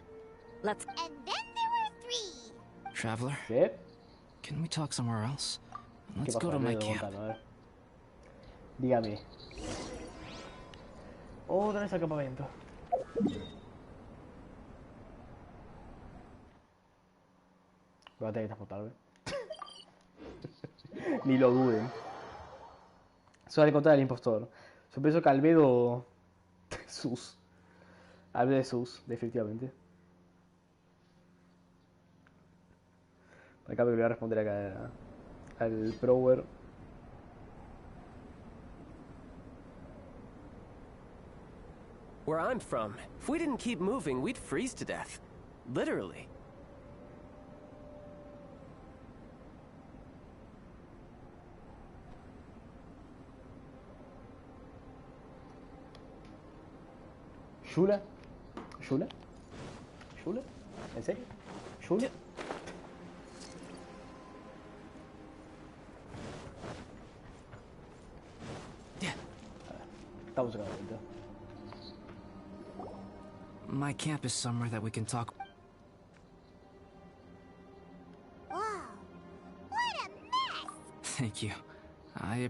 Let's... And then there were 3. Traveler, ¿Qué? can we talk somewhere else? ¿Qué Let's pasa? go to my Albedo, camp. contando, a ver. Dígame. Otra vez al campamento. Voy a tener que transportarme. Ni lo duden. Eso de contar al impostor. Yo pienso que Albedo... Sus. Albedo de Sus, definitivamente. Acá me voy a responder acá al Prower. Where I'm from, if we didn't keep moving, we'd freeze to death. Literally. ¿Shula? ¿Shula? ¿Shula? ¿En serio? ¿Shula? Estamos en la vuelta. My camp is somewhere that we can talk. Whoa, what a mess! Thank you. A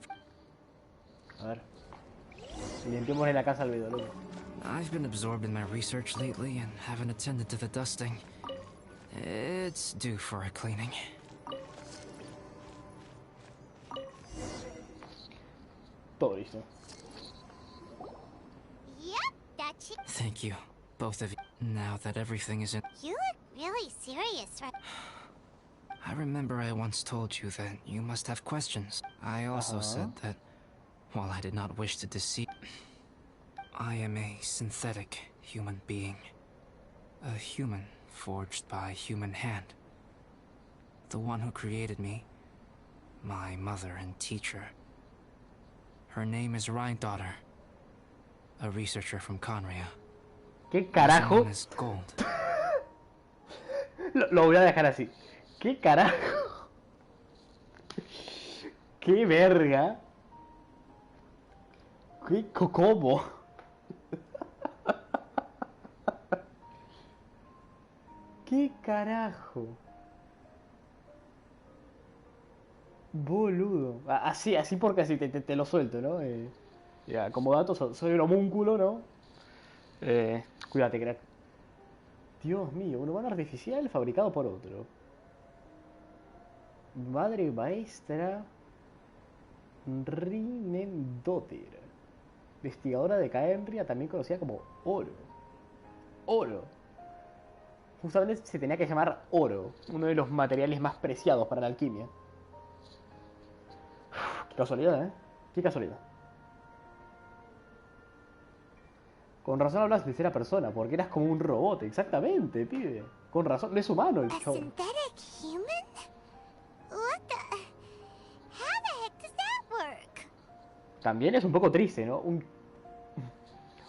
ver. Limpiémosle la casa al video, loco. I've been absorbed in my research lately and haven't attended to the dusting. It's due for a cleaning. Todo listo. Yep, that's it. Thank you, both of you. Now that everything is in... You look really serious, right? I remember I once told you that you must have questions. I also said that, while I did not wish to deceive... I am a synthetic human being. A human forged by human hand. The one who created me, my mother and teacher. Her name is Rhine-daughter, a researcher from Conria. ¿Qué carajo? Lo voy a dejar así. ¿Qué carajo? ¿Qué verga? ¿Qué cómo? ¿Qué carajo? Boludo. Así porque así te lo suelto, ¿no? Ya, como dato, soy un homúnculo, ¿no? Cuídate, crack. Dios mío, un humano artificial fabricado por otro. Madre maestra Rinendotter, investigadora de Caenria, también conocida como Oro. Oro. Justamente se tenía que llamar oro, uno de los materiales más preciados para la alquimia. Qué casualidad, ¿eh? Qué casualidad. Con razón hablas de tercera persona, porque eras como un robot, exactamente, pibe. Con razón, no es humano el show. Synthetic human? What the... How the heck does that work? También es un poco triste, ¿no?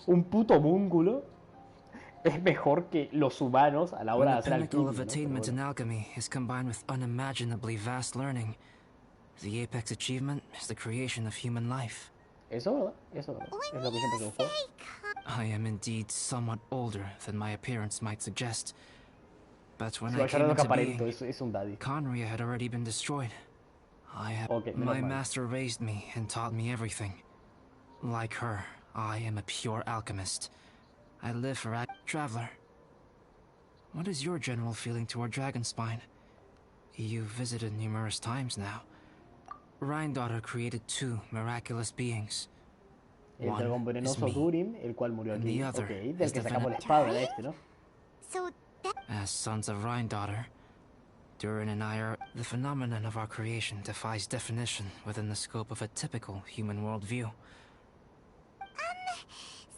Un puto homúnculo es mejor que los humanos a la hora de hacer alquimia. The pinnacle of attainment in alchemy is combined with unimaginably vast learning. The apex achievement is the creation of human life. Eso, ¿verdad? Eso, ¿verdad? Es lo que siempre se buscó. I am indeed somewhat older than my appearance might suggest. But when I came into being, es un daddy. Conria had already been destroyed. My master raised me and taught me everything. Like her, I am a pure alchemist. I live for a traveler. What is your general feeling toward Dragonspine? You've visited numerous times now. Rhine-daughter created two miraculous beings. El dragón venenoso Durin, el cual murió aquí. Ok, del que sacamos la espada de este, ¿no? As sons of Rhine-daughter, Durin and I are... The phenomenon of our creation defies definition within the scope of a typical human worldview.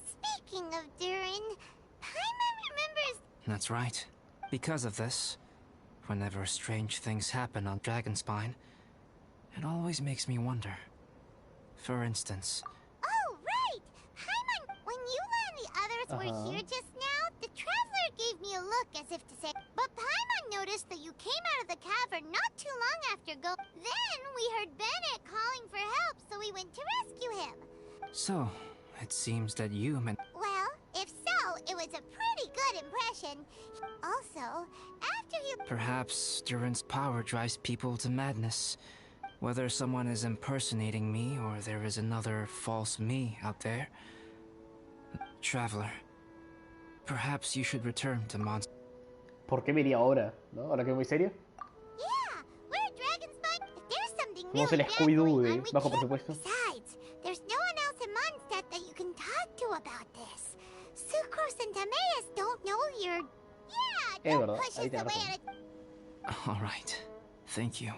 Speaking of Durin, Paimon remembers... That's right. Because of this, whenever strange things happen on Dragonspine, it always makes me wonder. For instance... Oh, right! Paimon, when Eula and the others were here just now, the Traveler gave me a look as if to say... But Paimon noticed that you came out of the cavern not too long after go... Then we heard Bennett calling for help, so we went to rescue him. So, it seems that you meant... Well, if so, it was a pretty good impression. Also, after you... Perhaps Durin's power drives people to madness. Whether someone is impersonating me or there is another false me out there. Traveler, perhaps you should return to Mons... ¿Por qué me iría ahora? ¿No? ¿Ahora que es muy serio? Yeah, we're at Dragonspine. If there's something Somos really el Scooby-Doo de bad bajo presupuesto. Besides, there's no one else in Mondstadt that you can talk to about this. Sucrose and Timaeus don't know you're... Yeah, don't push us away at a... All right. Thank you.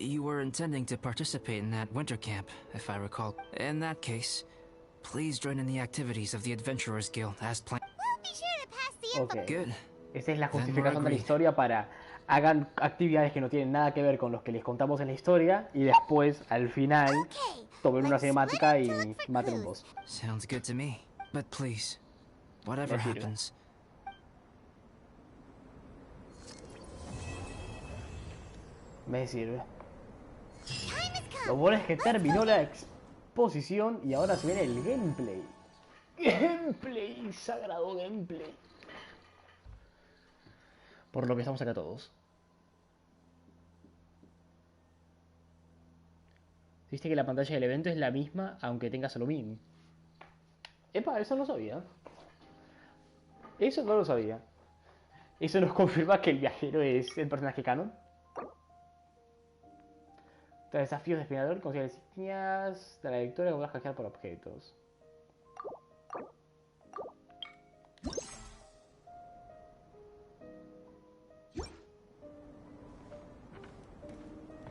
You were intending to participate in that winter camp, if I recall. In that case, please join in the activities of the Adventurers Guild as planned. We'll be sure to pass the info. Okay. Good. Esa es la justificación de la historia para hagan actividades que no tienen nada que ver con los que les contamos en la historia y después, al final, tomen una cinemática y maten un boss. Sounds good to me. But please, whatever happens... Me sirve. Lo bueno es que terminó la exposición y ahora se viene el gameplay. Gameplay, sagrado gameplay. Por lo que estamos acá todos. Viste que la pantalla del evento es la misma aunque tengas aluminio. Epa, eso no lo sabía. Eso no lo sabía. Eso nos confirma que el viajero es el personaje canon. Tras desafíos de espinador, consigue insignias de la victoria que podrás canjear por objetos.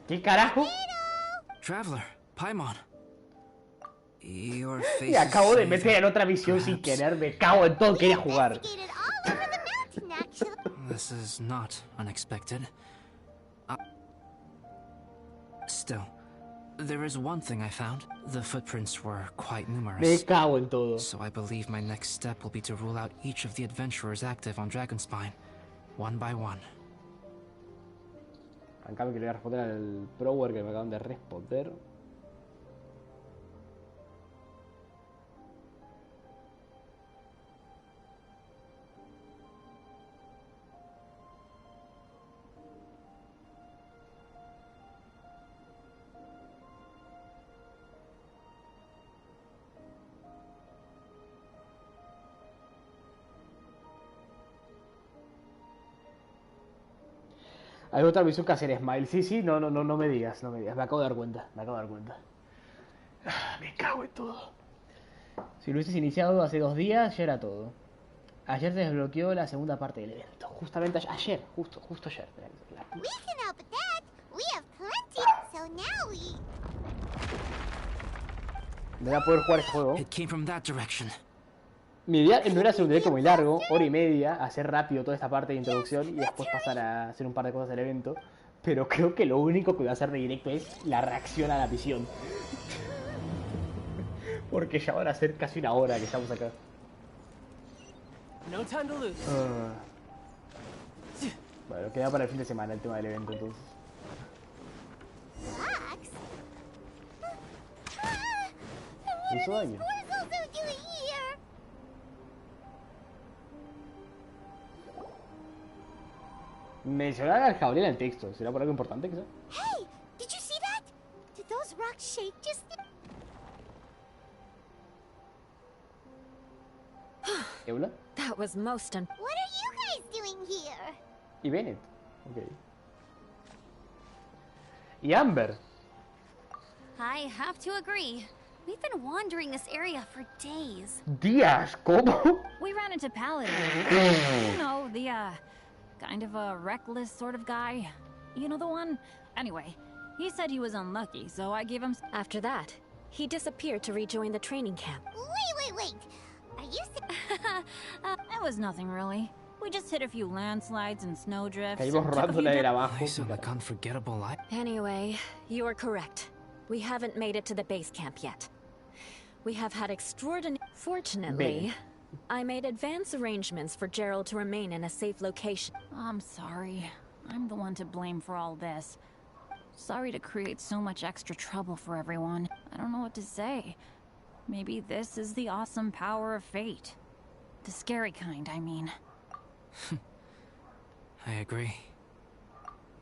¿Qué carajo? Traveler, Paimon. Your face Me acabo de meter en otra misión sin querer, me cago en todo, quería jugar. This is not unexpected. Still, there is one thing I found. The footprints were quite numerous. Me cago en todo. So I believe my next step will be to rule out each of the adventurers active on Dragonspine, one by one. En cambio, que le voy a responder al Prower que me acaban de responder. Hay otra misión que hacer Smile. Sí, no me digas, no me digas. Me acabo de dar cuenta, Me cago en todo. Si lo hubieses iniciado hace 2 días, ya era todo. Ayer se desbloqueó la segunda parte del evento. Justamente ayer, justo ayer. We can help with that. We have plenty. So now we... No voy a poder jugar este juego. It came from that direction. Mi idea no era hacer un directo muy largo, 1h30, hacer rápido toda esta parte de introducción y después pasar a hacer un par de cosas del evento. Pero creo que lo único que voy a hacer de directo es la reacción a la misión. Porque ya van a ser casi 1 hora que estamos acá. No time to lose. Bueno, queda para el fin de semana el tema del evento entonces. ¿Hizo daño? Mencionar al jabalí en el texto. ¿Será por algo importante quizá? Hey, did you see that? Did those rocks shake just... ¿Eula? That was most What are you guys doing here? Y Bennett. Ok. Y Amber. I have to agree. We've been wandering this area for days. ¿Días? ¿Cómo? We ran into Paladin. You know, the, kind of a reckless sort of guy. You know the one? Anyway, he said he was unlucky, so I gave him... After that, he disappeared to rejoin the training camp. Wait. Are you... It was nothing really. We just hit a few landslides and snowdrifts. Caímos rodándole de abajo. Unforgettable life. Anyway, you are correct. We haven't made it to the base camp yet. We have had extraordinary... Fortunately, I made advance arrangements for Gerald to remain in a safe location. I'm sorry. I'm the one to blame for all this. Sorry to create so much extra trouble for everyone. I don't know what to say. Maybe this is the awesome power of fate. The scary kind, I mean. I agree.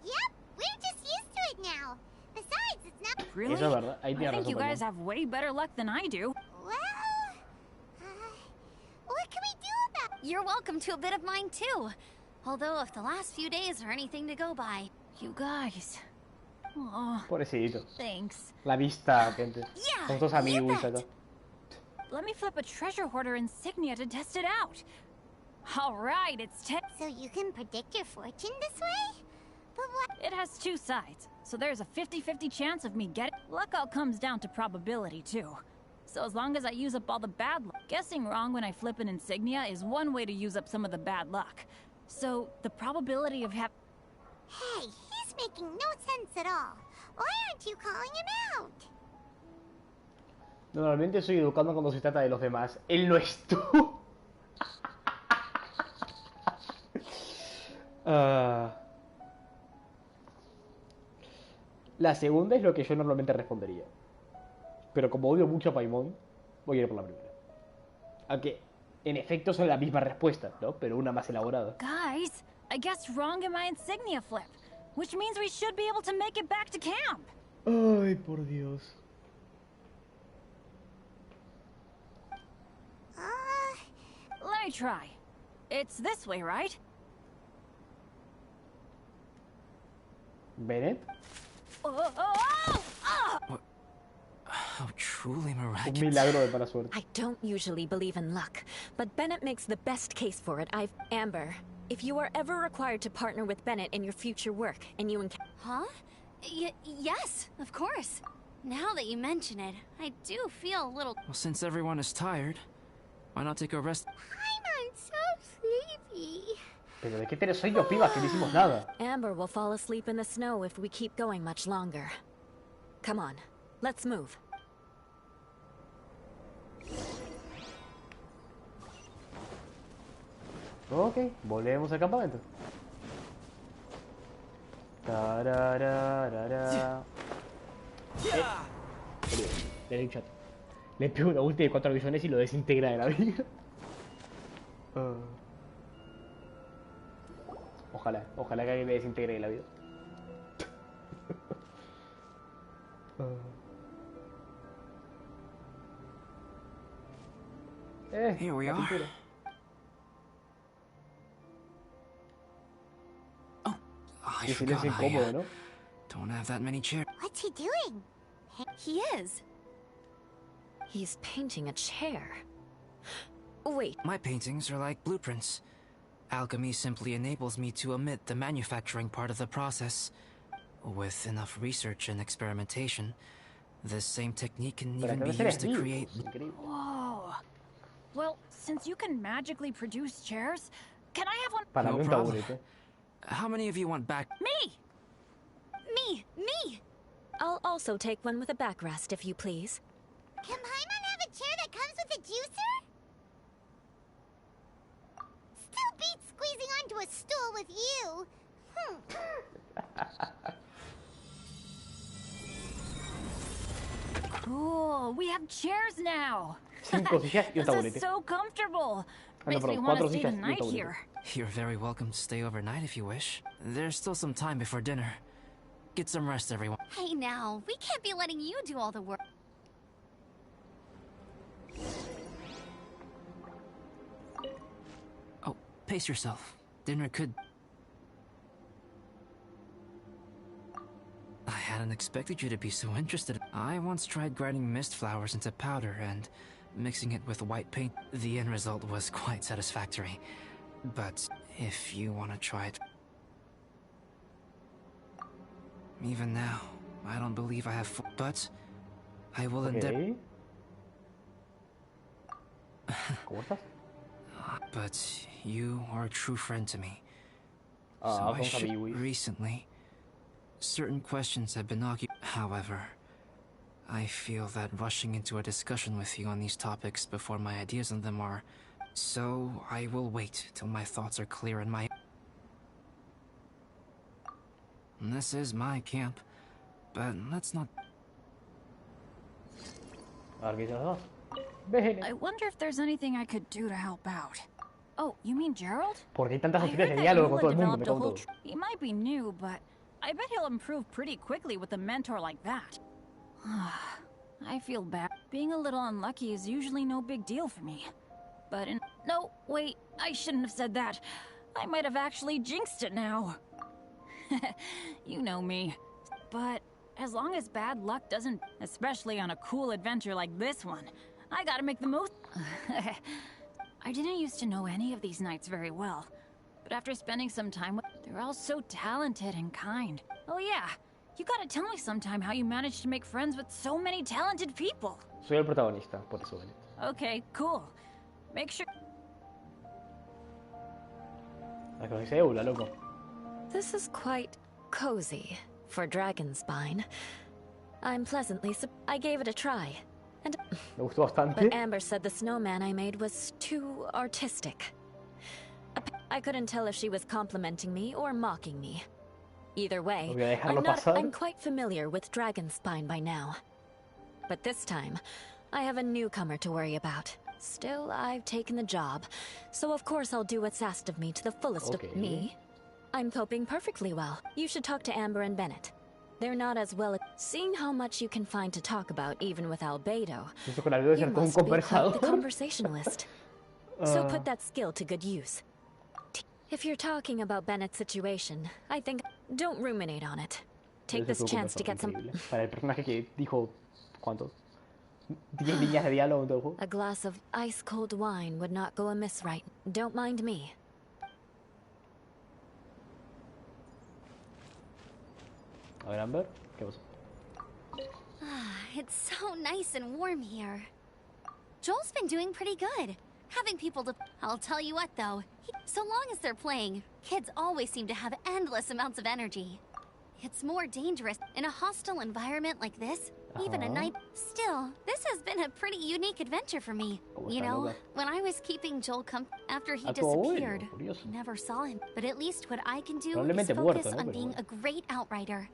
Yep, we're just used to it now. Besides, it's not... Really? Eso es verdad. Ahí I tiene think razón you guys también. have way better luck than I do. Well... what can we do about... You're welcome to a bit of mine too. Although if the last few days are anything to go by. You guys. Oh, Pobrecito. thanks. La vista, gente. Yeah, Somos todos amigos acá. Let me flip a treasure hoarder insignia to test it out. All right, it's 10. So you can predict your fortune this way? But what... It has 2 sides, so there's a 50-50 chance of me getting... Luck all comes down to probability, too. So as long as I use up all the bad luck... Guessing wrong when I flip an insignia is one way to use up some of the bad luck. So, the probability of Hey, he's making no sense at all. Why aren't you calling him out? Normalmente soy educando cuando se trata de los demás. Él no es tú. La segunda es lo que yo normalmente respondería. Pero como odio mucho a Paimon, voy a ir por la primera. Aunque, en efecto, son la misma respuesta, ¿no? Pero una más elaborada. Guys, I guessed wrong in my insignia flip, which means we should be able to make it back to camp. Ay, por Dios. Let me try. It's this way, right? Bennett? How truly miraculous. Un milagro de mala suerte. I don't usually believe in luck, but Bennett makes the best case for it. Amber, if you are ever required to partner with Bennett in your future work, and you Huh? Yes, of course. Now that you mention it, I do feel a little... Well, since everyone is tired, why not take a rest? I'm so sleepy. Pero ¿de qué te soy yo, piba? Que no hicimos nada. Amber will fall asleep in the snow if we keep going much longer. Come on, let's move. Ok, volvemos al campamento. Tarararara. Le chat. Le pego una ulti de 4 billones y lo desintegra de la vida. Ojalá que alguien me desintegre de la vida. Here we are. Oh, I forgot I don't have that many chairs. What's he doing? He is. He's painting a chair. Wait. My paintings are like blueprints. Alchemy simply enables me to omit the manufacturing part of the process. With enough research and experimentation, this same technique can even be used to create... Whoa. Well, since you can magically produce chairs, can I have one? No problem. How many of you want back? Me! Me! I'll also take one with a backrest, if you please. Can Paimon have a chair that comes with a juicer? Still beats squeezing onto a stool with you. Cool, we have chairs now. 5 sillas y un taburete. This is so comfortable. Makes me perdón, want 4 to stay the sillas y un night taburete. here. You're very welcome to stay overnight if you wish. There's still some time before dinner. Get some rest, everyone. Hey now, we can't be letting you do all the work. Oh, pace yourself. Dinner could... I hadn't expected you to be so interested. I once tried grinding mist flowers into powder and mixing it with white paint. The end result was quite satisfactory. But if you want to try it... Even now, I don't believe I have... But I will endeavor... But you are a true friend to me. So recently, certain questions have been occupied. However, I feel that rushing into a discussion with you on these topics before my ideas on them are... So I will wait till my thoughts are clear in my... This is my camp, but let's not... I wonder if there's anything I could do to help out. Oh, you mean Gerald? Porque hay tantas opciones de diálogo con todo el mundo, me cago en todo. He might be new, but I bet he'll improve pretty quickly with a mentor like that. I feel bad. Being a little unlucky is usually no big deal for me. But no, wait, I shouldn't have said that. I might have actually jinxed it now. You know me. But as long as bad luck doesn't, especially on a cool adventure like this one, I gotta make the most. I didn't used to know any of these knights very well, but after spending some time with, they're all so talented and kind. Oh yeah, you gotta tell me sometime how you managed to make friends with so many talented people. Soy el protagonista, por eso, Bennett. Okay, cool. Make sure. La que se eula, loco. This is quite cozy for Dragonspine. I'm pleasantly I gave it a try. And me gustó bastante. But Amber said the snowman I made was too artistic. I couldn't tell if she was complimenting me or mocking me. Either way, I'm quite familiar with Dragonspine by now. But this time, I have a newcomer to worry about. Still, I've taken the job, so of course I'll do what's asked of me to the fullest of me. I'm coping perfectly well. You should talk to Amber and Bennett. They're not as well. Seeing how much you can find to talk about even with Albedo, you must be quite the conversationalist. So put that skill to good use. If you're talking about Bennett's situation, I think don't ruminate on it. Take this chance to get some. Para el personaje que dijo ¿cuántos? 10 líneas de diálogo en todo el juego. A glass of ice cold wine would not go amiss, right? Don't mind me. A ver, Amber, ¿qué pasó? It's so nice and warm here. Joel's been doing pretty good. Having people to... I'll tell you what, though. So long as they're playing, kids always seem to have endless amounts of energy. It's more dangerous in a hostile environment like this, even a night. Still, this has been a pretty unique adventure for me. You know, when I was keeping Joel after he disappeared, never saw him. But at least what I can do is focus on being a great outrider.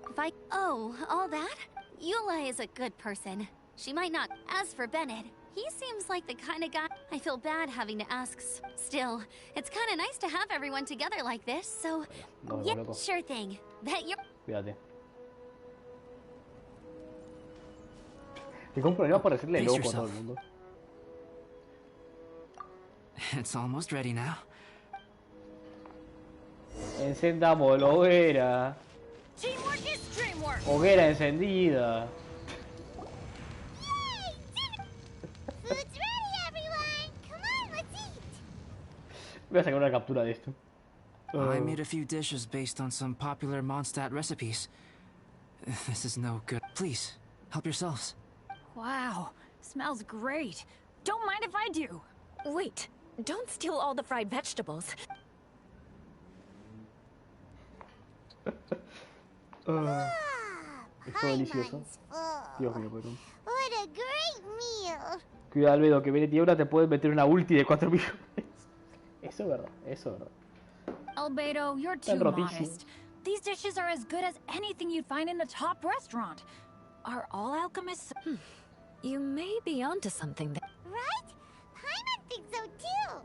If I... Oh, all that? Eula is a good person. She might not. As for Bennett, he seems like the kind of guy I feel bad having to ask. Still, it's kind of nice to have everyone together like this, so... Yeah, sure thing. Bet you're... Cuídate. Tengo un problema por decirle loco a todo el mundo. It's almost ready now. Encendamos la hoguera. Teamwork is dreamwork. Hoguera encendida. Food's ready, everyone! Come on, let's eat! Voy a sacar una captura de esto. I made a few dishes based on some popular Mondstadt recipes. This is no good. Please, help yourselves. Wow, smells great. Don't mind if I do. Wait, don't steal all the fried vegetables. Esto delicioso. Dios mío, perdón. What a great meal! Cuidado, Albedo, que Bennett y ahora te pueden meter una ulti de 4 millones. Eso es verdad, eso es verdad. Albedo, you're too modest. These dishes are as good as anything you'd find in a top restaurant. Are all alchemists... You may be onto something there. Right? Paimon thinks so too.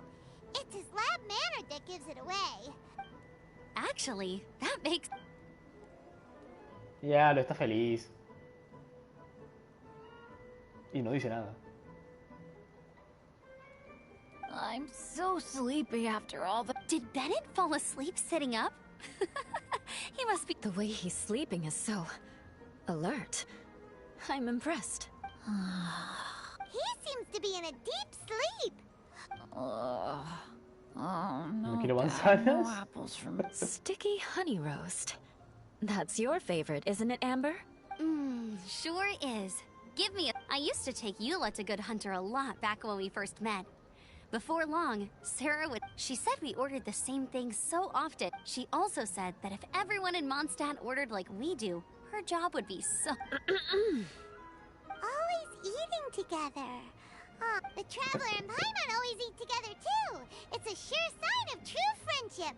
It's his lab manner that gives it away. Actually, that makes... Ya, lo está feliz. Y no dice nada. I'm so sleepy after all the... Did Bennett fall asleep sitting up? He must be... The way he's sleeping is so... alert. I'm impressed. He seems to be in a deep sleep. Oh no, quiero Dad, no apples from... Sticky honey roast. That's your favorite, isn't it, Amber? Sure is. Give me a... I used to take Eula to Good Hunter a lot back when we first met. Before long, Sarah would... She said we ordered the same thing so often. She also said that if everyone in Mondstadt ordered like we do, her job would be so... Always eating together. The Traveler and Paimon always eat together too. It's a sure sign of true friendship.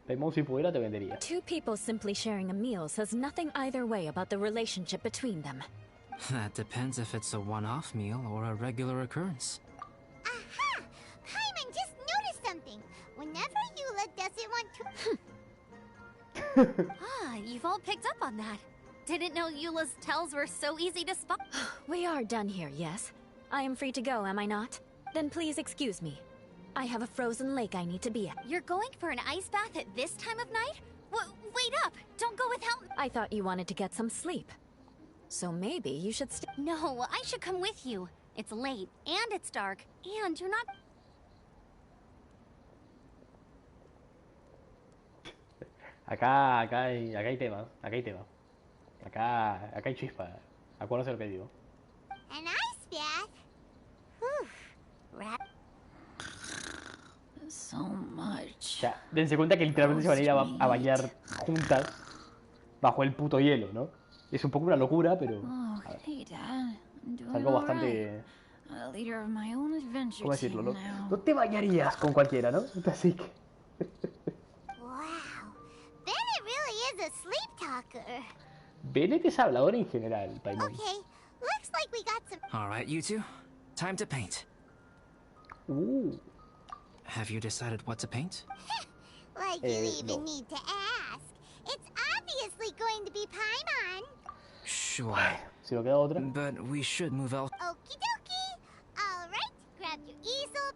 Paimon, si pudiera, te vendería. Two people simply sharing a meal says nothing either way about the relationship between them. That depends if it's a one-off meal or a regular occurrence. Aha! Paimon just noticed something. Whenever Eula doesn't want to... You've all picked up on that. Didn't know Eula's tells were so easy to spot. We are done here, yes? I am free to go, am I not? Then please excuse me. I have a frozen lake I need to be at. You're going for an ice bath at this time of night? Wait up! Don't go without... I thought you wanted to get some sleep. So maybe you should stay... No, I should come with you. It's late, and it's dark, and you're not... Acá hay temas, acá hay temas. Acá hay chispa. Acuérdense lo que digo. An ice bath? Whew. So much. O sea, dense cuenta que literalmente se van a ir a bañar juntas bajo el puto hielo, ¿no? Es un poco una locura, pero... Hey, Dad. Es algo bastante... ¿Cómo decirlo? No te bañarías con cualquiera, ¿no? Así que... Wow. Bennett really is a sleep talker. Bennett es hablador en general, Paimon. Okay, looks like we got some... All right, you two. Time to paint. Have you decided what to paint? Like you even need to ask. It's obviously going to be Paimon. Sure. Si no queda otra. But we should move out. Okie dokie. All right, grab your easel.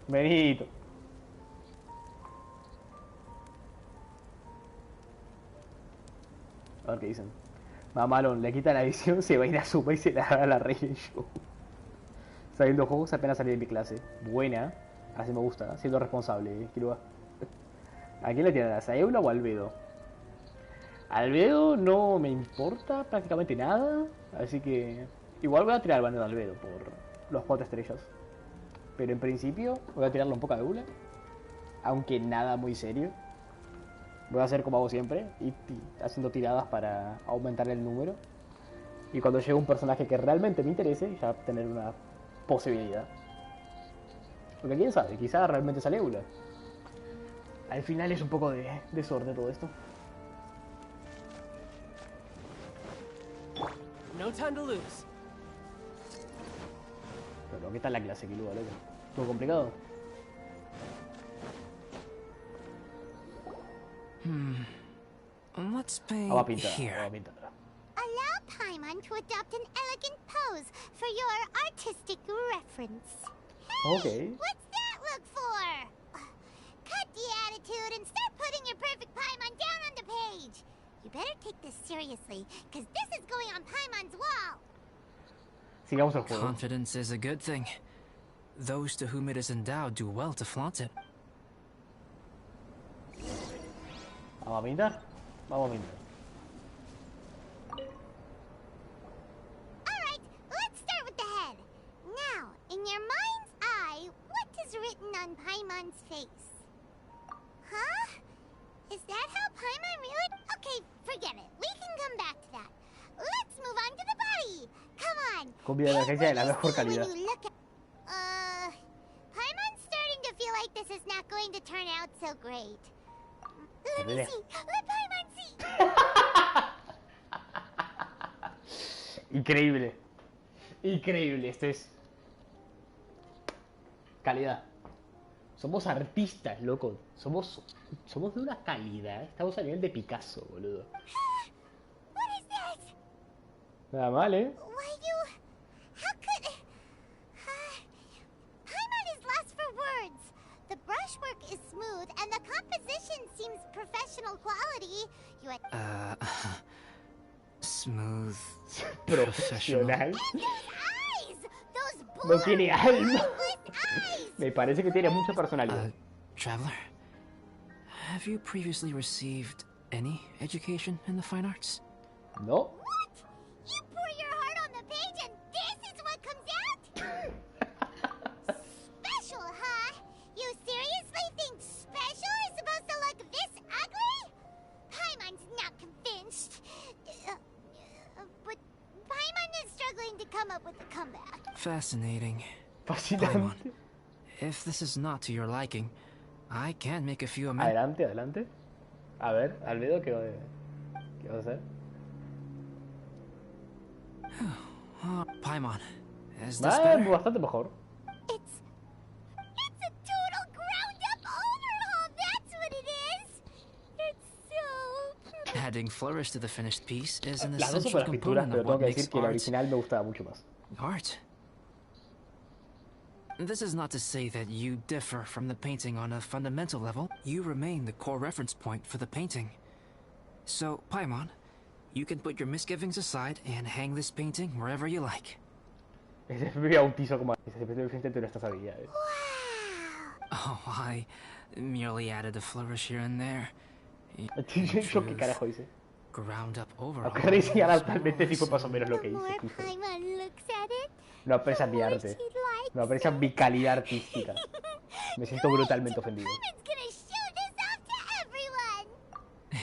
Benito. A ver qué dicen. Mamalón, le quita la edición, se va a ir a suma y se la da a la rey del show. Sabiendo juegos apenas salí de mi clase. Buena. Así me gusta, siendo responsable, Kiruba. ¿A quién le tirarás? ¿A Eula o a Albedo? Albedo no me importa prácticamente nada. Así que igual voy a tirar al banner de Albedo por los 4 estrellas. Pero en principio voy a tirarle un poco a Eula. Aunque nada muy serio. Voy a hacer como hago siempre, y haciendo tiradas para aumentar el número. Y cuando llegue un personaje que realmente me interese, ya tener una posibilidad. Porque quién sabe, quizá realmente sale Eula. Al final es un poco de desorden todo esto. No time to lose. Pero ¿qué tal la clase, Kiluba, loco? ¿Todo complicado? Let's paint here. Allow Paimon to adopt an elegant pose for your artistic reference. Hey, okay. What's that look for? Cut the attitude and start putting your perfect Paimon down on the page. You better take this seriously, because this is going on Paimon's wall. Sigamos el juego. Confidence is a good thing. Those to whom it is endowed do well to flaunt it. Vamos a pintar. Vamos a pintar. Alright, let's start with the head. Now, in your mind's eye, what is written on Paimon's face? Huh? Is that how Paimon really... Okay, forget it. We can come back to that. Let's move on to the body. Come on. Comida de emergencia de la mejor calidad. Paimon's starting to feel like this is not going to turn out so great. Let me see. Let Paimon see. Increíble. Increíble. Esto es calidad. Somos artistas, loco. Somos de una calidad. Estamos a nivel de Picasso, boludo. What is this? Nada mal, ¿eh? Why you... How could... Paimon is lost for words. The brushwork is smooth, and the composition seems professional quality. You had... Smooth. Profesional. Eyes! Those No tiene alma. Me parece que tiene mucha personalidad. Traveler, have you previously received any education in the fine arts? No. What? You pour your heart on the page and this is what comes out? Special, huh? You seriously think special is supposed to look this ugly? Paimon's not convinced. But Paimon is struggling to come up with a comeback. Fascinating. Fascinante. If this is not to your liking, I can make a few amendments. Adelante. A ver, Albedo, ¿qué vas a hacer? Paimon, is this better? Bastante mejor. It's a total ground-up overhaul, that's what it is! It's so... Adding flourish to the finished piece is an Las dos son essential buenas pinturas, component pero of tengo what que makes decir que la art. original me gustaba mucho más. Art. This is not to say that you differ from the painting on a fundamental level. You remain the core reference point for the painting. So, Paimon, you can put your misgivings aside and hang this painting wherever you like. Ese me bautizo como frente de nuestras habilidades. Oh, I merely added a flourish here and there. Yo qué carajo hice. Ground up overhaul. Aunque reseñar totalmente sí fue más o menos lo que hice. Paimon looks at it, No aprecian mi arte. No aprecian mi calidad artística. Me siento brutalmente ofendido. Paimon's gonna show this off to everyone!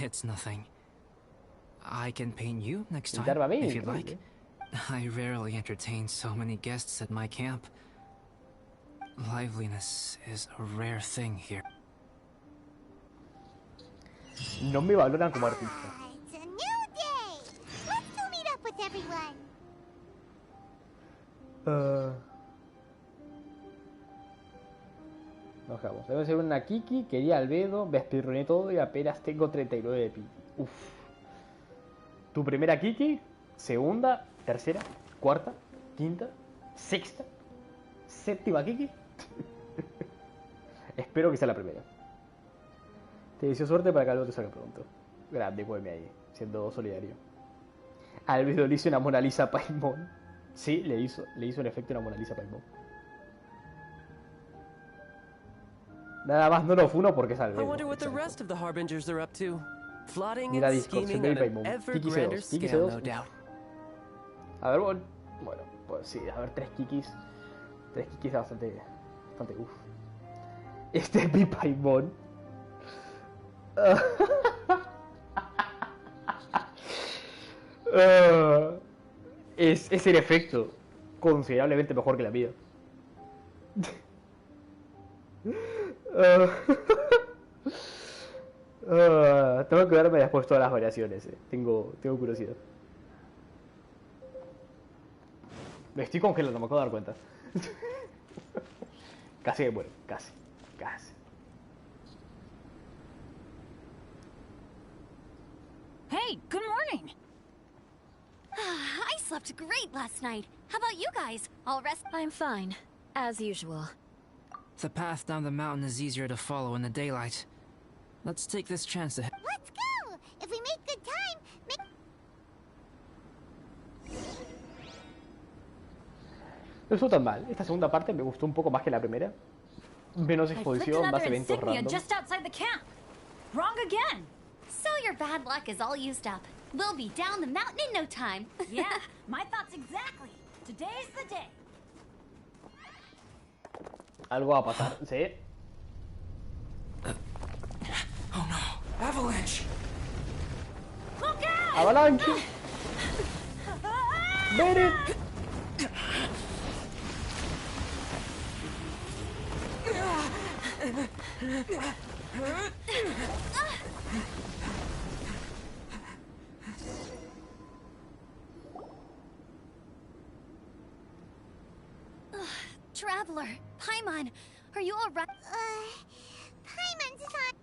It's nothing. I can paint you next time, Pintarme a mí, if you'd like. increíble. I rarely entertain so many guests at my camp. Liveliness is a rare thing here. No me valoran como artista. It's a new day! Let's go meet up with Nos vamos. Debe ser una Kiki, quería albedo, me espirroné todo y apenas tengo 39 de pi. Uf. Tu primera Kiki, segunda, tercera, cuarta, quinta, sexta, séptima Kiki. Espero que sea la primera. Te deseo suerte para que algo te salga pronto. Grande, cuélme ahí, siendo solidario. Albedo le hizo una Mona Lisa a Paimon. Sí, le hizo el efecto una Mona Lisa a Paimon. Nada más no lo funo porque es Albedo. I wonder what the rest of the Harbingers are up to. Plotting Mira and Discord, scheming se on ve an Paimon. ever Kiki grander C2. Kiki scale, C2. no doubt. A ver, bueno, pues sí, a ver, 3 Kikis. 3 Kikis es bastante uff. Este es mi Paimon. Es el efecto considerablemente mejor que la mía. Tengo que verme después todas las variaciones. Tengo curiosidad. Me estoy congelando, me acabo de dar cuenta. Casi, bueno, casi. Hey, good morning! I slept great last night. How about you guys? All rest? I'm fine, as usual. The path down the mountain is easier to follow in the daylight. Let's take this chance to... Let's go! If we make good time, No estuvo tan mal. Esta segunda parte me gustó un poco más que la primera. Menos exposición, más eventos random. Just outside the camp. Wrong again. So your bad luck is all used up. We'll be down the mountain in no time. Yeah, my thoughts exactly. Today's the day. Algo va a pasar, ¿sí? Oh no! Avalanche! Look out! Avalanche! Bennett! Traveler, Paimon, are you alright? Paimon's fine.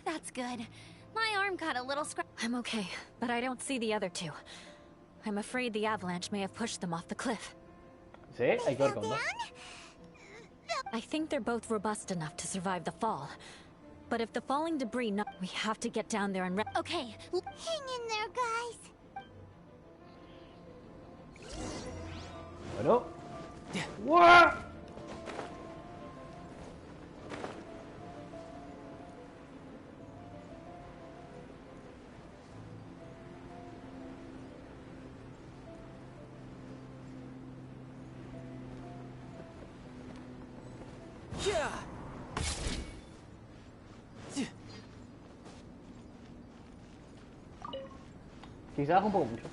That's good. My arm got a little scratch. I'm okay, but I don't see the other two. I'm afraid the avalanche may have pushed them off the cliff. Sí, hay que ver cómo. I think they're both robust enough to survive the fall. But if the falling debris we have to get down there and Okay. Hang in there, guys. Bueno. ¡Wow! Quizás un poco mucho.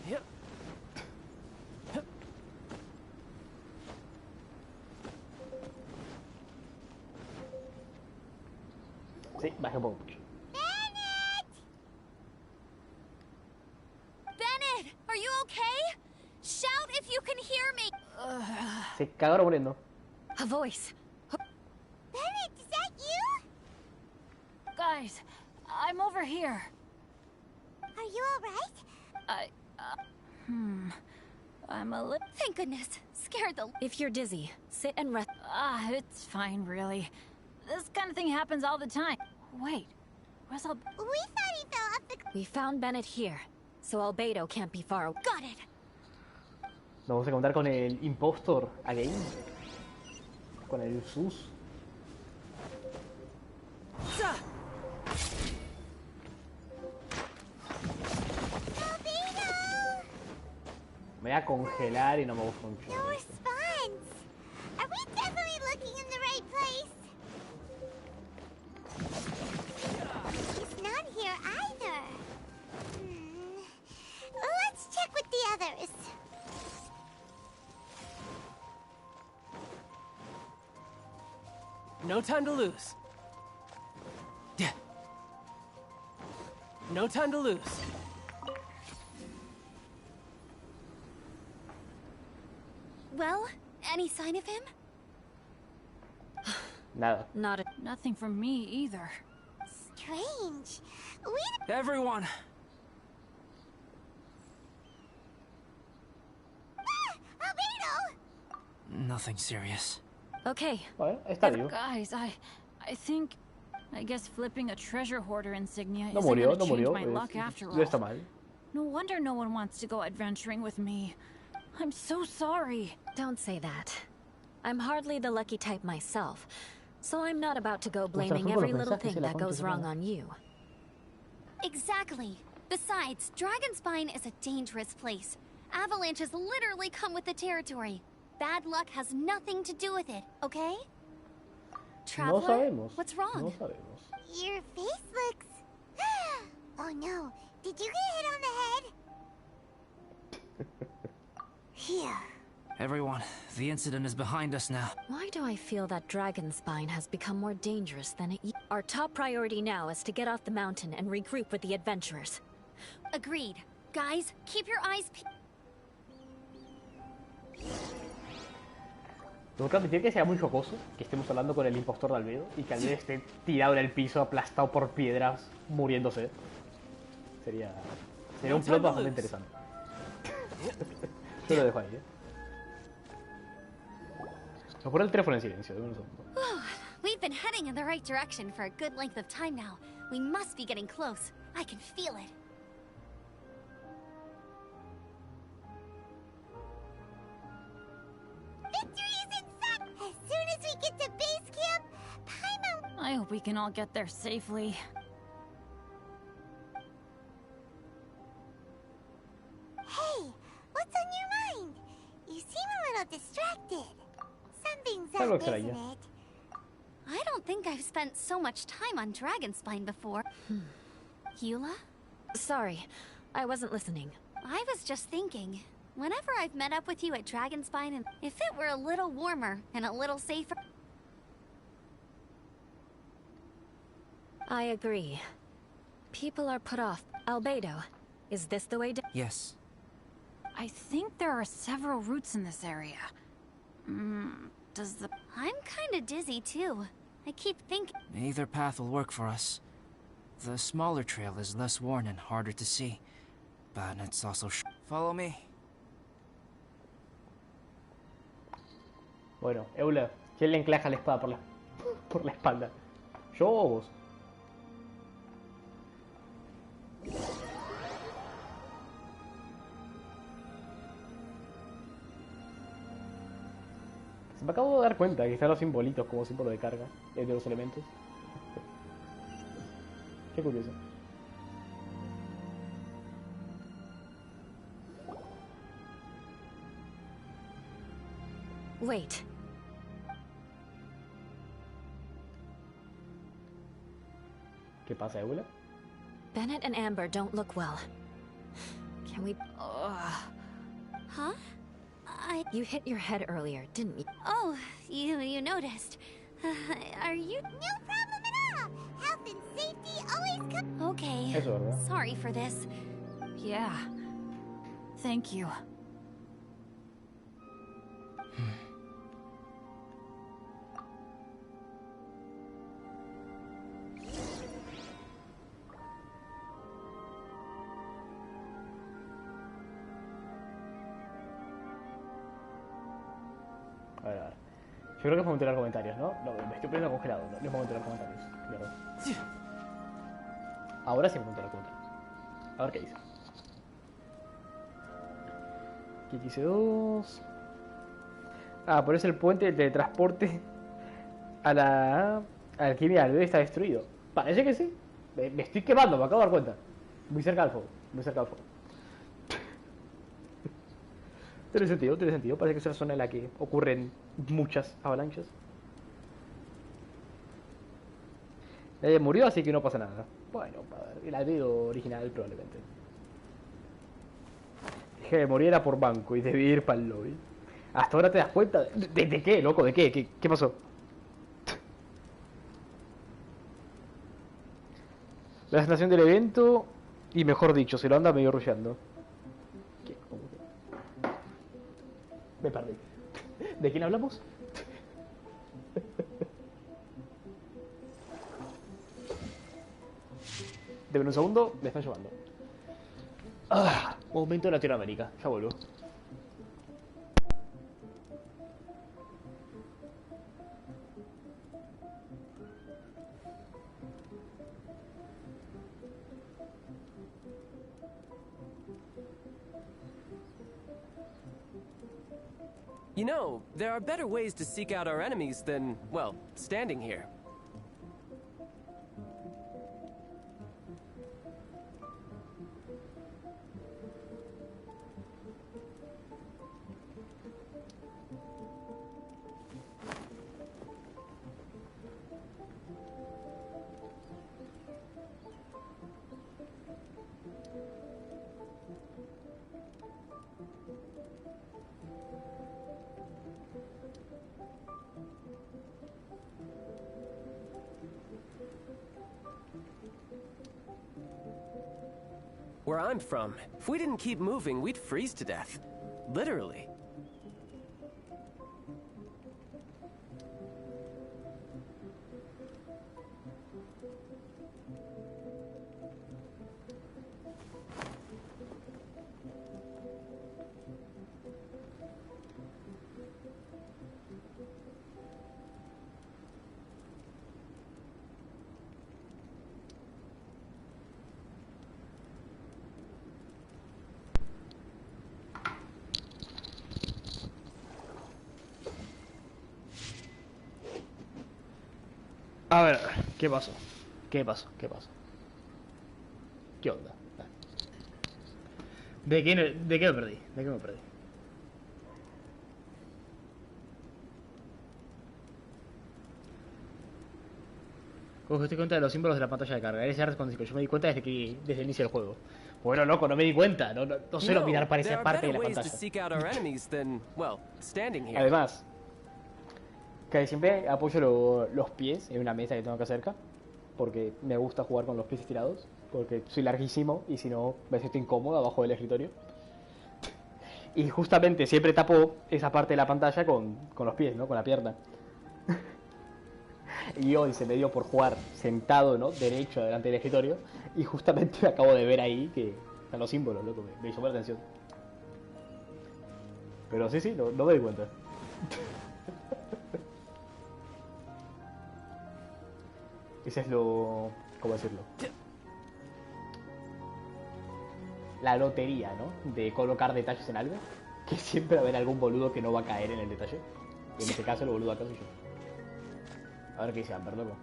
Sí, bajé un poco mucho. Bennett, are you okay? Shout if you can hear me. Se cagaron muriendo. A voice. Bennett, is that you? Guys, I'm over here. Are you alright? I'm a little... Thank goodness. Scared the... If you're dizzy, sit and rest. it's fine, really. This kind of thing happens all the time. Wait, where's We thought he fell off the... We found Bennett here, so Albedo can't be far away. Got it. Nos vamos a encontrar con el impostor again. Con el sus. Me voy a congelar y no me gusta mucho. No response. Are we definitely looking in the right place? He's not here either. Let's check with the others. No time to lose. No time to lose. Well, Any sign of him? Nada. Nothing from me either. Strange. Everyone! Albedo! Nothing serious. Okay. Vale, está vivo. Guys, I guess flipping a treasure hoarder insignia No isn't murió, gonna no change murió. my luck after No all. está mal. No wonder no one wants to go adventuring with me. I'm so sorry. Don't say that. I'm hardly the lucky type myself, so I'm not about to go blaming every little thing that goes wrong on you. Exactly. Besides, Dragonspine is a dangerous place. Avalanches literally come with the territory. Bad luck has nothing to do with it, okay? Traveler, No sabemos. what's wrong? No sabemos. Your face looks... Oh no, did you get hit on the head? Here. Everyone, the incident is behind us now. Why do I feel that Dragonspine has become more dangerous than it... Our top priority now is to get off the mountain and regroup with the adventurers. Agreed. Guys, keep your eyes Tengo que admitir que sea muy jocoso que estemos hablando con el impostor de Albedo y que Albedo esté tirado en el piso, aplastado por piedras, muriéndose. Sería un plot bastante interesante. Yo lo dejo ahí, Me pone el teléfono en silencio, de un segundo. We've been heading in the right direction for a good length of time now. We must be getting close. I can feel it. Victory is in sight! As soon as we get to base camp, Paimon... I hope we can all get there safely. Hey, what's on your mind? You seem a little distracted. Something's Algo up, isn't extraño. it? I don't think I've spent so much time on Dragonspine before. Eula? Sorry, I wasn't listening. I was just thinking, whenever I've met up with you at Dragonspine, and if it were a little warmer and a little safer... I agree. People are put off. Albedo, is this the way to... Yes. I think there are several routes in this area. Does the... I'm kinda dizzy too. I keep thinking... Either path will work for us. The smaller trail is less worn and harder to see. But it's also Follow me. Bueno, Eula, ¿quién le enclaja la espada por la espalda? ¿Yo o vos? Se me acabo de dar cuenta que están los simbolitos como símbolo de carga de los elementos. Qué curioso. Wait. ¿Qué pasa, Eula? Bennett and Amber don't look well. Can we... Huh? You hit your head earlier, didn't you? Oh, you noticed. Are you... No problem at all! Health and safety always come... Okay. Eso, ¿verdad? Sorry for this. Yeah. Thank you. A ver. Yo creo que es momento de leer comentarios, ¿no? No, me estoy poniendo congelado, no es momento de leer comentarios. Mierda. Ahora sí es momento de leer comentarios. A ver qué dice. X2. Ah, por eso el puente de teletransporte a la alquimia del bebé está destruido. Parece que sí. Me estoy quemando, me acabo de dar cuenta. Muy cerca del fuego. Muy cerca del fuego. Tiene sentido. Parece que es una zona en la que ocurren muchas avalanchas. Nadie murió, así que no pasa nada. Bueno, el albedo original probablemente. Dije que morir era por banco y debí ir para el lobby. Hasta ahora te das cuenta. ¿De qué, loco? ¿De qué? ¿Qué pasó? La estación del evento. Y mejor dicho, se lo anda medio rusheando. ¿Qué? ¿Cómo que? Me perdí. ¿De quién hablamos? Deme un segundo, me están llevando. Momento de Latinoamérica, ya vuelvo. You know, there are better ways to seek out our enemies than, well, standing here. Where I'm from, if we didn't keep moving, we'd freeze to death. Literally. A ver, ¿qué pasó? ¿Qué pasó? ¿Qué pasó? ¿Qué onda? ¿De qué me perdí? ¿De qué me perdí? Como que estoy cuenta de los símbolos de la pantalla de carga. Ese cuando yo me di cuenta desde el inicio del juego. Bueno, loco, no me di cuenta. No suelo mirar para esa parte de la pantalla. Además, que siempre apoyo los pies en una mesa que tengo acá cerca. Porque me gusta jugar con los pies estirados. Porque soy larguísimo y si no me siento incómodo abajo del escritorio. Y justamente siempre tapo esa parte de la pantalla con los pies, ¿no? Con la pierna. Y hoy se me dio por jugar sentado, ¿no? Derecho delante del escritorio. Y justamente acabo de ver ahí que están los símbolos, loco. Me llamó la atención. Pero sí, no me di cuenta. Ese es lo... ¿Cómo decirlo? La lotería, ¿no? De colocar detalles en algo. Que siempre va a haber algún boludo que no va a caer en el detalle. Y en este caso el boludo acá soy yo. A ver qué dice Amber, loco.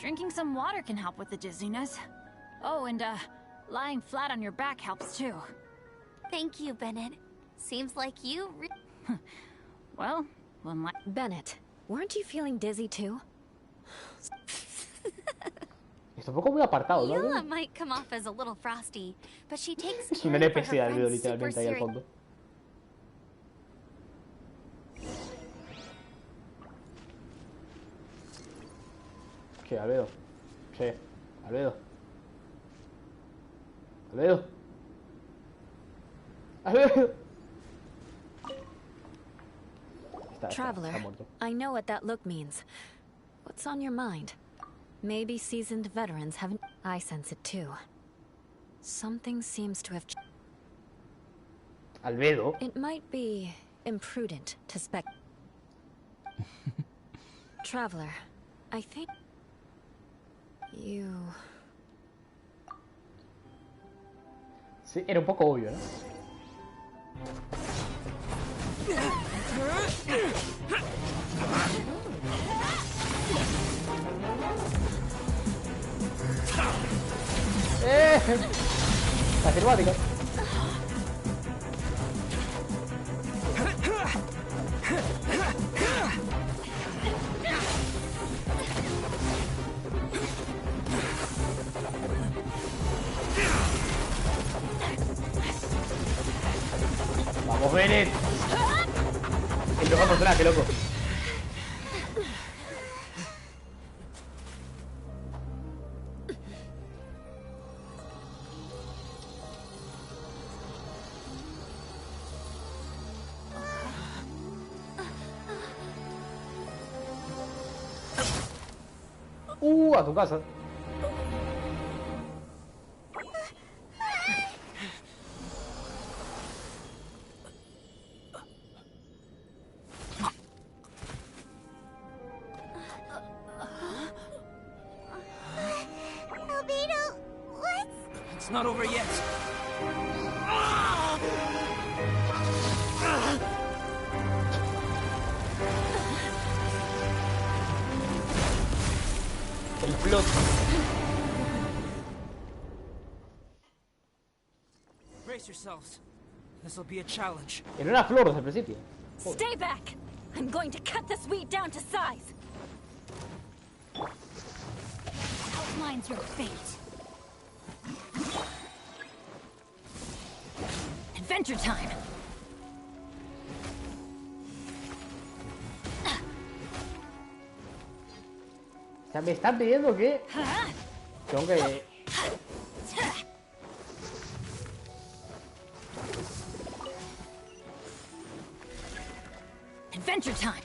Drinking some water can help with the dizziness. Oh, and lying flat on your back helps too. Thank you, Bennett. Seems like you Well, one Bennett, weren't you feeling dizzy too? Está un poco muy apartado, ¿no? Yula might come off as a little frosty, but she takes Es un care of her NPC de Albedo friends literalmente ahí al super fondo. ¿Qué, Albedo? Che, Albedo. Albedo. Albedo. Traveler, I know what that look means. What's on your mind? Maybe seasoned veterans haven't... I sense it too. Something seems to have... Albedo. It might be imprudent to spec... Traveler, I think... You... Sí, era un poco obvio, ¿no? La cinemática. Vamos, Bennett. El mejor personaje, loco. A tu casa. Albedo, what? It's not over yet. El plot. Brace yourselves. This will be a challenge. Era una flor desde el principio. Joder. Stay back! I'm going to cut this wheat down to size. Outlines your fate. Adventure time. O sea, me están pidiendo que... Tengo que... Adventure time.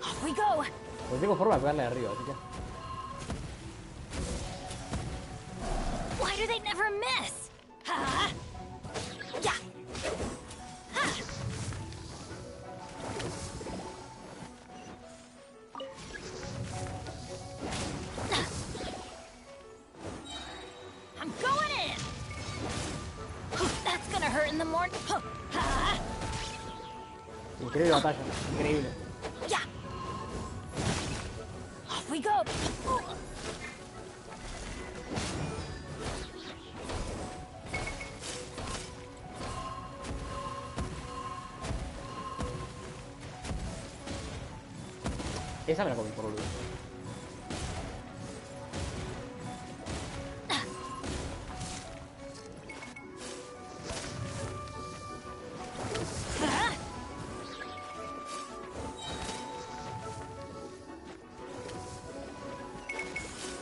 Off we go. Pues tengo forma de pegarle de arriba, así que... Why do they never miss? Yeah. I'm going in. That's gonna hurt in the morning. Increíble batalla, increíble. Yeah. Off we go. Esa me la comí por boludo.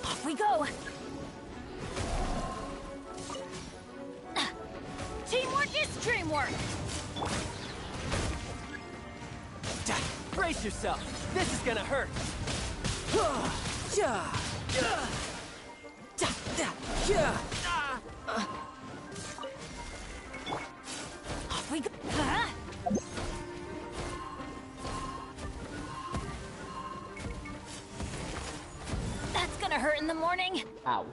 Off we go. Teamwork is dreamwork. Brace yourself. This is gonna hurt. Off we go. That's gonna hurt in the morning. Au.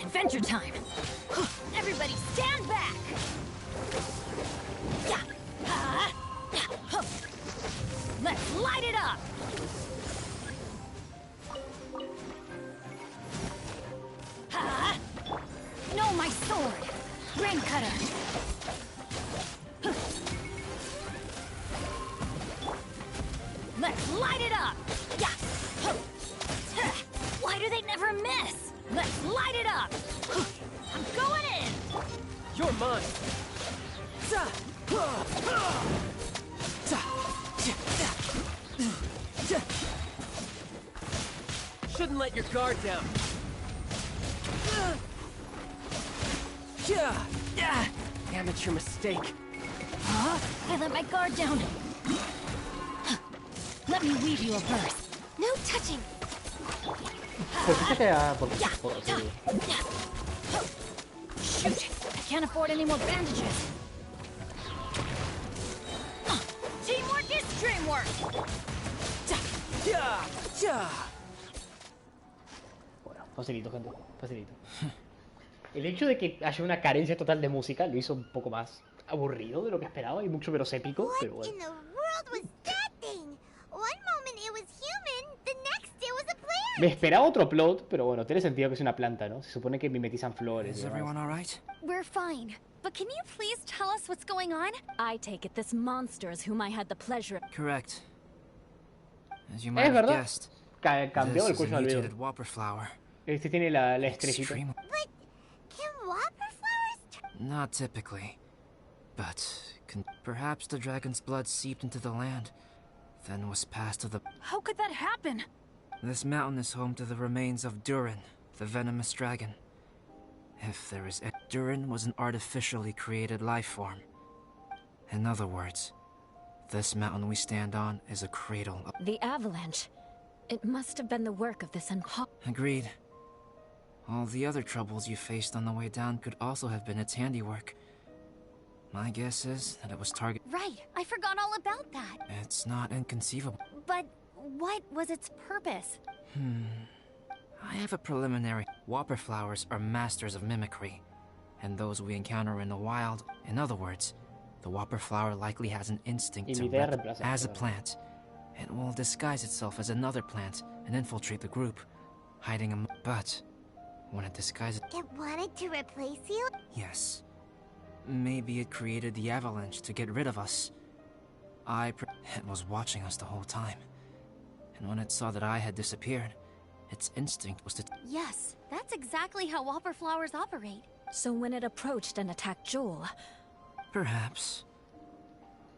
Adventure time. Everybody stand back. Yeah. Let's light it up. No, my sword. Rain cutter. Let's light it up. Yeah. Why do they never miss? Let's light it up. I'm going in. You're mine. Shouldn't let your guard down. Amateur mistake. I let my guard down. Let me weave you a verse. No touching. ¿Por qué se queda por Shoot! I can't afford any more bandages. Teamwork is dreamwork. Bueno, facilito, gente. Facilito. El hecho de que haya una carencia total de música lo hizo un poco más aburrido de lo que esperaba y mucho menos épico, pero bueno. What in the world was that thing? One moment it was human, the next it was a plant. Me esperaba otro plot, pero bueno, tiene sentido que es una planta, ¿no? Se supone que mimetizan flores. Is everyone all right? We're fine. But can you please tell us what's going on? I take it this monster is whom I had the pleasure. Correct. As you might have guessed, Cambió el this is a cuello al mutated video. whopper flower. Este tiene la estrellita. But can whopper flowers Not typically. But perhaps the dragon's blood seeped into the land, then was passed to the... How could that happen? This mountain is home to the remains of Durin, the venomous dragon. If there is... Durin was an artificially created life form. In other words, this mountain we stand on is a cradle of... The avalanche. It must have been the work of this Agreed. All the other troubles you faced on the way down could also have been its handiwork. My guess is that it was targeted... Right, I forgot all about that. It's not inconceivable. But what was its purpose? I have a preliminary... Whopper flowers are masters of mimicry, and those we encounter in the wild... In other words, the whopper flower likely has an instinct to as a plant. It will disguise itself as another plant and infiltrate the group, hiding a... But when it disguises... It wanted to replace you? Yes. Maybe it created the avalanche to get rid of us. It was watching us the whole time. And when it saw that I had disappeared, its instinct was to... Yes, that's exactly how whopper flowers operate. So when it approached and attacked Joel... Perhaps.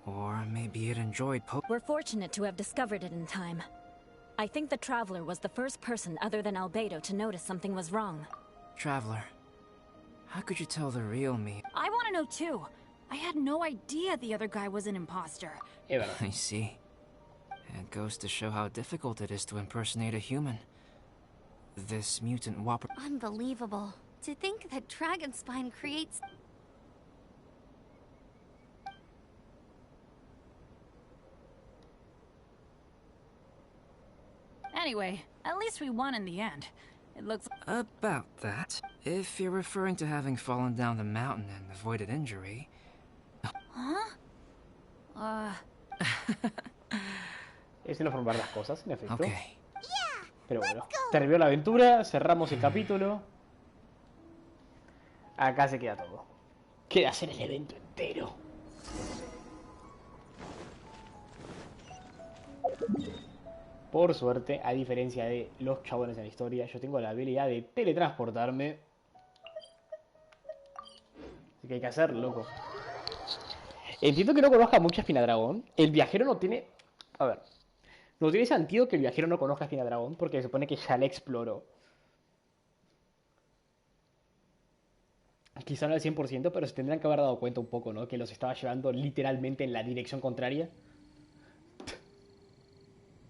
Or maybe it enjoyed We're fortunate to have discovered it in time. I think the Traveler was the first person other than Albedo to notice something was wrong. Traveler, how could you tell the real me? I want to know too. I had no idea the other guy was an imposter. I see. It goes to show how difficult it is to impersonate a human. This mutant whopper... Unbelievable. To think that Dragonspine creates... Anyway, at least we won in the end. It looks... About that. If you're referring to having fallen down the mountain and avoided injury... Huh? Es no formar las cosas, en efecto. Okay. Pero bueno, terminó la aventura, cerramos el capítulo. Acá se queda todo. Queda hacer el evento entero. Por suerte, a diferencia de los chabones en la historia, yo tengo la habilidad de teletransportarme. Así que hay que hacerlo, loco. Entiendo que no conozca mucho a Espinadragón. El viajero no tiene... A ver. No tiene sentido que el viajero no conozca a Espinadragón, porque se supone que ya la exploró. Quizá no al 100%, pero se tendrán que haber dado cuenta un poco, ¿no? Que los estaba llevando literalmente en la dirección contraria.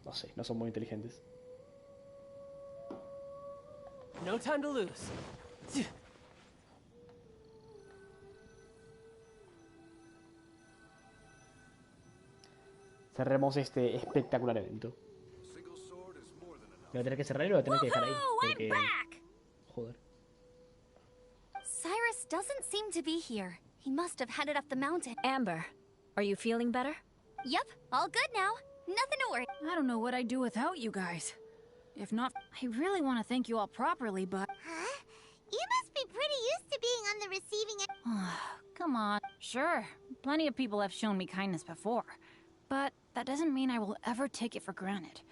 No sé, no son muy inteligentes. No time to lose. Cerremos este espectacular evento. Voy a tener que cerrar y lo voy a tener que dejar ahí. Porque... Joder. Cyrus doesn't seem to be here. He must have headed up the mountain. Amber, are you feeling better? Yep, all good now. Nothing to worry. I don't know what I'd do without you guys. If not, I really want to thank you all properly, but... Huh? You must be pretty used to being on the receiving end. Come on. Sure, plenty of people have shown me kindness before. But that doesn't mean I will ever take it for granted.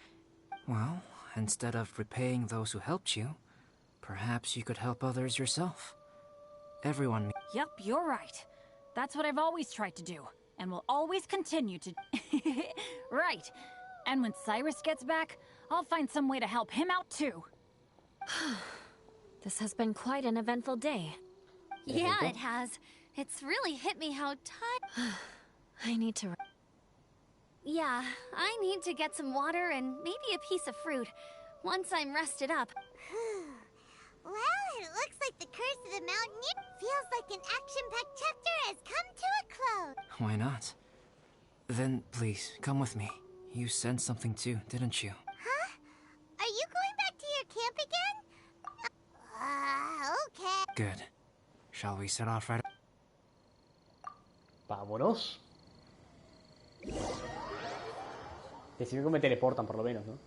Well, instead of repaying those who helped you, perhaps you could help others yourself. Everyone... Yep, you're right. That's what I've always tried to do, and will always continue to... Right. And when Cyrus gets back, I'll find some way to help him out too. This has been quite an eventful day. Yeah, it has. It's really hit me how tired... I need to... Yeah, I need to get some water and maybe a piece of fruit. Once I'm rested up. Well, it looks like the curse of the mountain feels like an action-packed chapter has come to a close. Why not? Then, please, come with me. You sensed something too, didn't you? Huh? Are you going back to your camp again? Okay. Good. Shall we set off right... Vámonos. Decime que me teleportan, por lo menos, ¿no?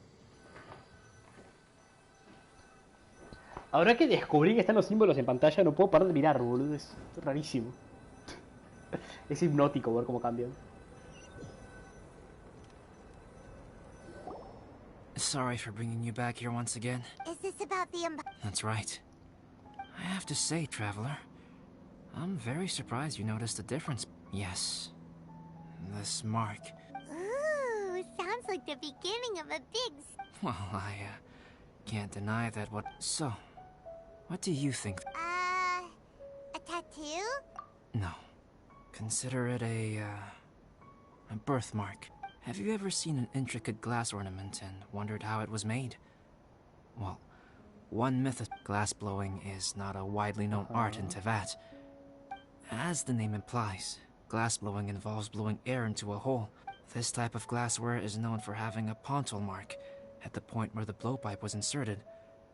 Ahora que descubrí que están los símbolos en pantalla, no puedo parar de mirar, boludo. Es rarísimo. Es hipnótico ver cómo cambian. sorry for bringing you back here once again. Is this about the That's right. I have to say, Traveler, I'm very surprised you noticed the difference. Yes. This mark. Ooh, sounds like the beginning of a big... Well, I can't deny that what... So, what do you think? A tattoo? No. Consider it a birthmark. Have you ever seen an intricate glass ornament and wondered how it was made? Well, one myth of glass blowing is not a widely known art in Teyvat. As the name implies, glass blowing involves blowing air into a hole. This type of glassware is known for having a pontal mark at the point where the blowpipe was inserted,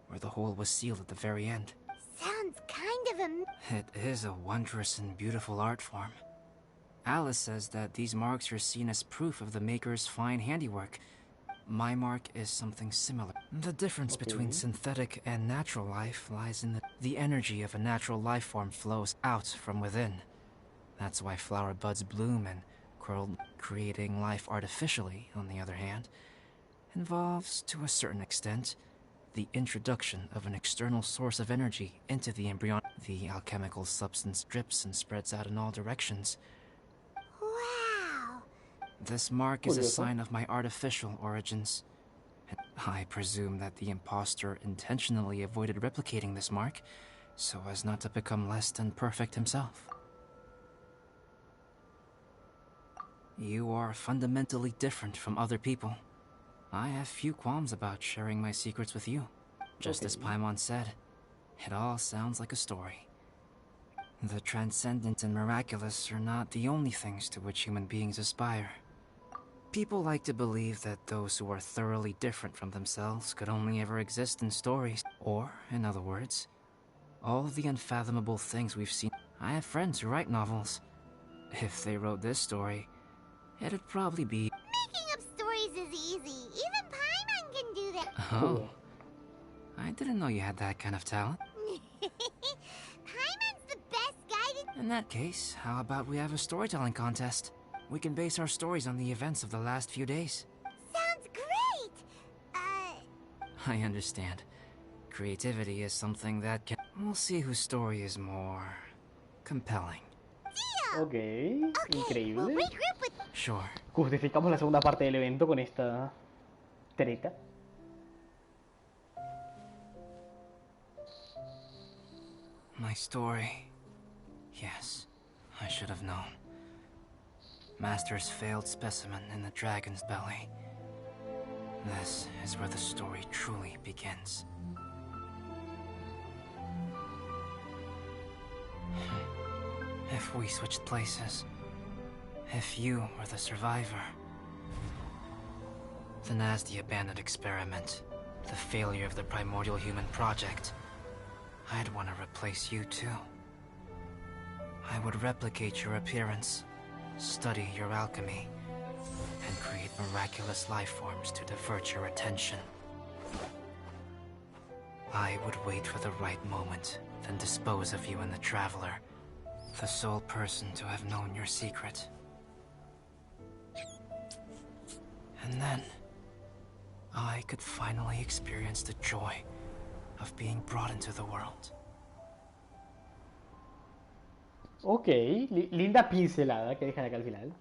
where the hole was sealed at the very end. Sounds kind of a... It is a wondrous and beautiful art form. Alice says that these marks are seen as proof of the maker's fine handiwork. My mark is something similar. The difference between synthetic and natural life lies in that the energy of a natural life form flows out from within. That's why flower buds bloom and curl. Creating life artificially, on the other hand, involves, to a certain extent, the introduction of an external source of energy into the embryon. The alchemical substance drips and spreads out in all directions. Wow! This mark is a sign of my artificial origins. I presume that the impostor intentionally avoided replicating this mark, so as not to become less than perfect himself. You are fundamentally different from other people. I have few qualms about sharing my secrets with you. Just as Paimon said, it all sounds like a story. The transcendent and miraculous are not the only things to which human beings aspire. People like to believe that those who are thoroughly different from themselves could only ever exist in stories. Or, in other words, all of the unfathomable things we've seen. I have friends who write novels. If they wrote this story, it'd probably be... Making up stories is easy. Even Paimon can do that. Oh. I didn't know you had that kind of talent. Paimon's the best guy to... In that case, how about we have a storytelling contest? We can base our stories on the events of the last few days. Sounds great! I understand. Creativity is something that can... We'll see whose story is more... compelling. Ok, increíble. Sure. Justificamos la segunda parte del evento con esta treta. My story. Yes, I should have known. Master's failed specimen in the dragon's belly. This is where the story truly begins. If we switched places, if you were the survivor, then as the abandoned experiment, the failure of the primordial human project, I'd want to replace you too. I would replicate your appearance, study your alchemy, and create miraculous life forms to divert your attention. I would wait for the right moment, then dispose of you and the Traveler, the sole person to have known your secret. And then, I could finally experience the joy of being brought into the world. Ok, linda pincelada que dejan acá al final.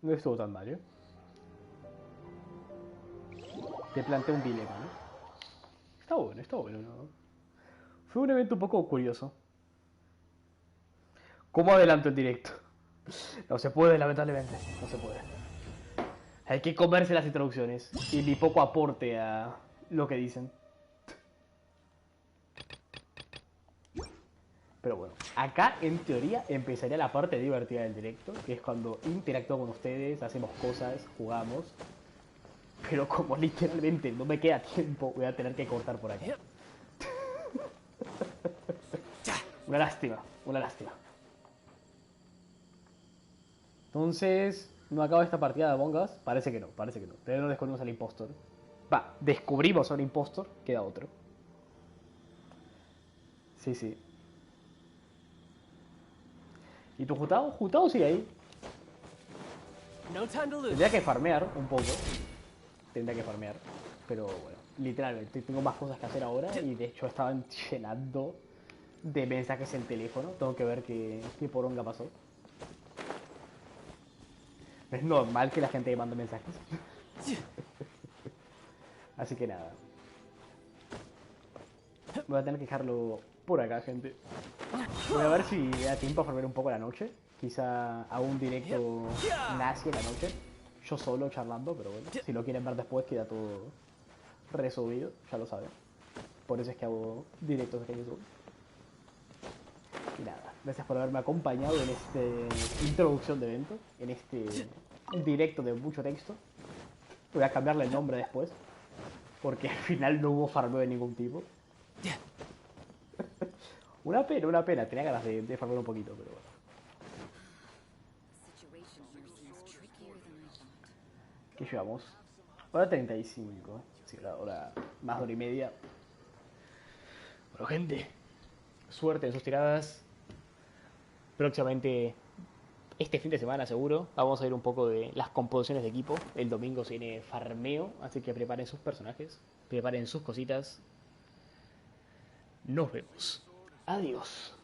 No estuvo tan mal, ¿eh? Te plantea un dilema, ¿no? Está bueno, ¿no? Fue un evento un poco curioso. ¿Cómo adelanto el directo? No se puede, lamentablemente. No se puede. Hay que comerse las introducciones y mi poco aporte a lo que dicen. Pero bueno, acá en teoría empezaría la parte divertida del directo, que es cuando interactúo con ustedes, hacemos cosas, jugamos. Pero como literalmente no me queda tiempo, voy a tener que cortar por aquí. Una lástima, una lástima. Entonces, ¿no acaba esta partida de Among Us? Parece que no, parece que no. Todavía no descubrimos al impostor. Va, descubrimos al impostor, queda otro. Sí, sí. ¿Y tu Jutao? Jutao sigue ahí. No time to lose. Tendría que farmear un poco. Tendría que farmear. Pero bueno, literalmente tengo más cosas que hacer ahora. Y de hecho estaban llenando de mensajes en teléfono. Tengo que ver qué poronga pasó. Es normal que la gente mande mensajes. Así que nada. Voy a tener que dejarlo por acá, gente. Voy a ver si da tiempo a farmear un poco la noche. Quizá hago un directo nazi en la noche. Yo solo charlando, pero bueno. Si lo quieren ver después queda todo resubido, ya lo saben. Por eso es que hago directos aquí en YouTube. Y nada, gracias por haberme acompañado en esta introducción de evento. En este directo de mucho texto. Voy a cambiarle el nombre después. Porque al final no hubo farmeo de ningún tipo. Una pena. Tenía ganas de farmear un poquito, pero bueno. ¿Qué llevamos? Hora 35. Sí, ahora más de hora y media. Bueno, gente. Suerte en sus tiradas. Próximamente, este fin de semana seguro, vamos a ver un poco de las composiciones de equipo. El domingo se viene farmeo, así que preparen sus personajes. Preparen sus cositas. Nos vemos. Adiós.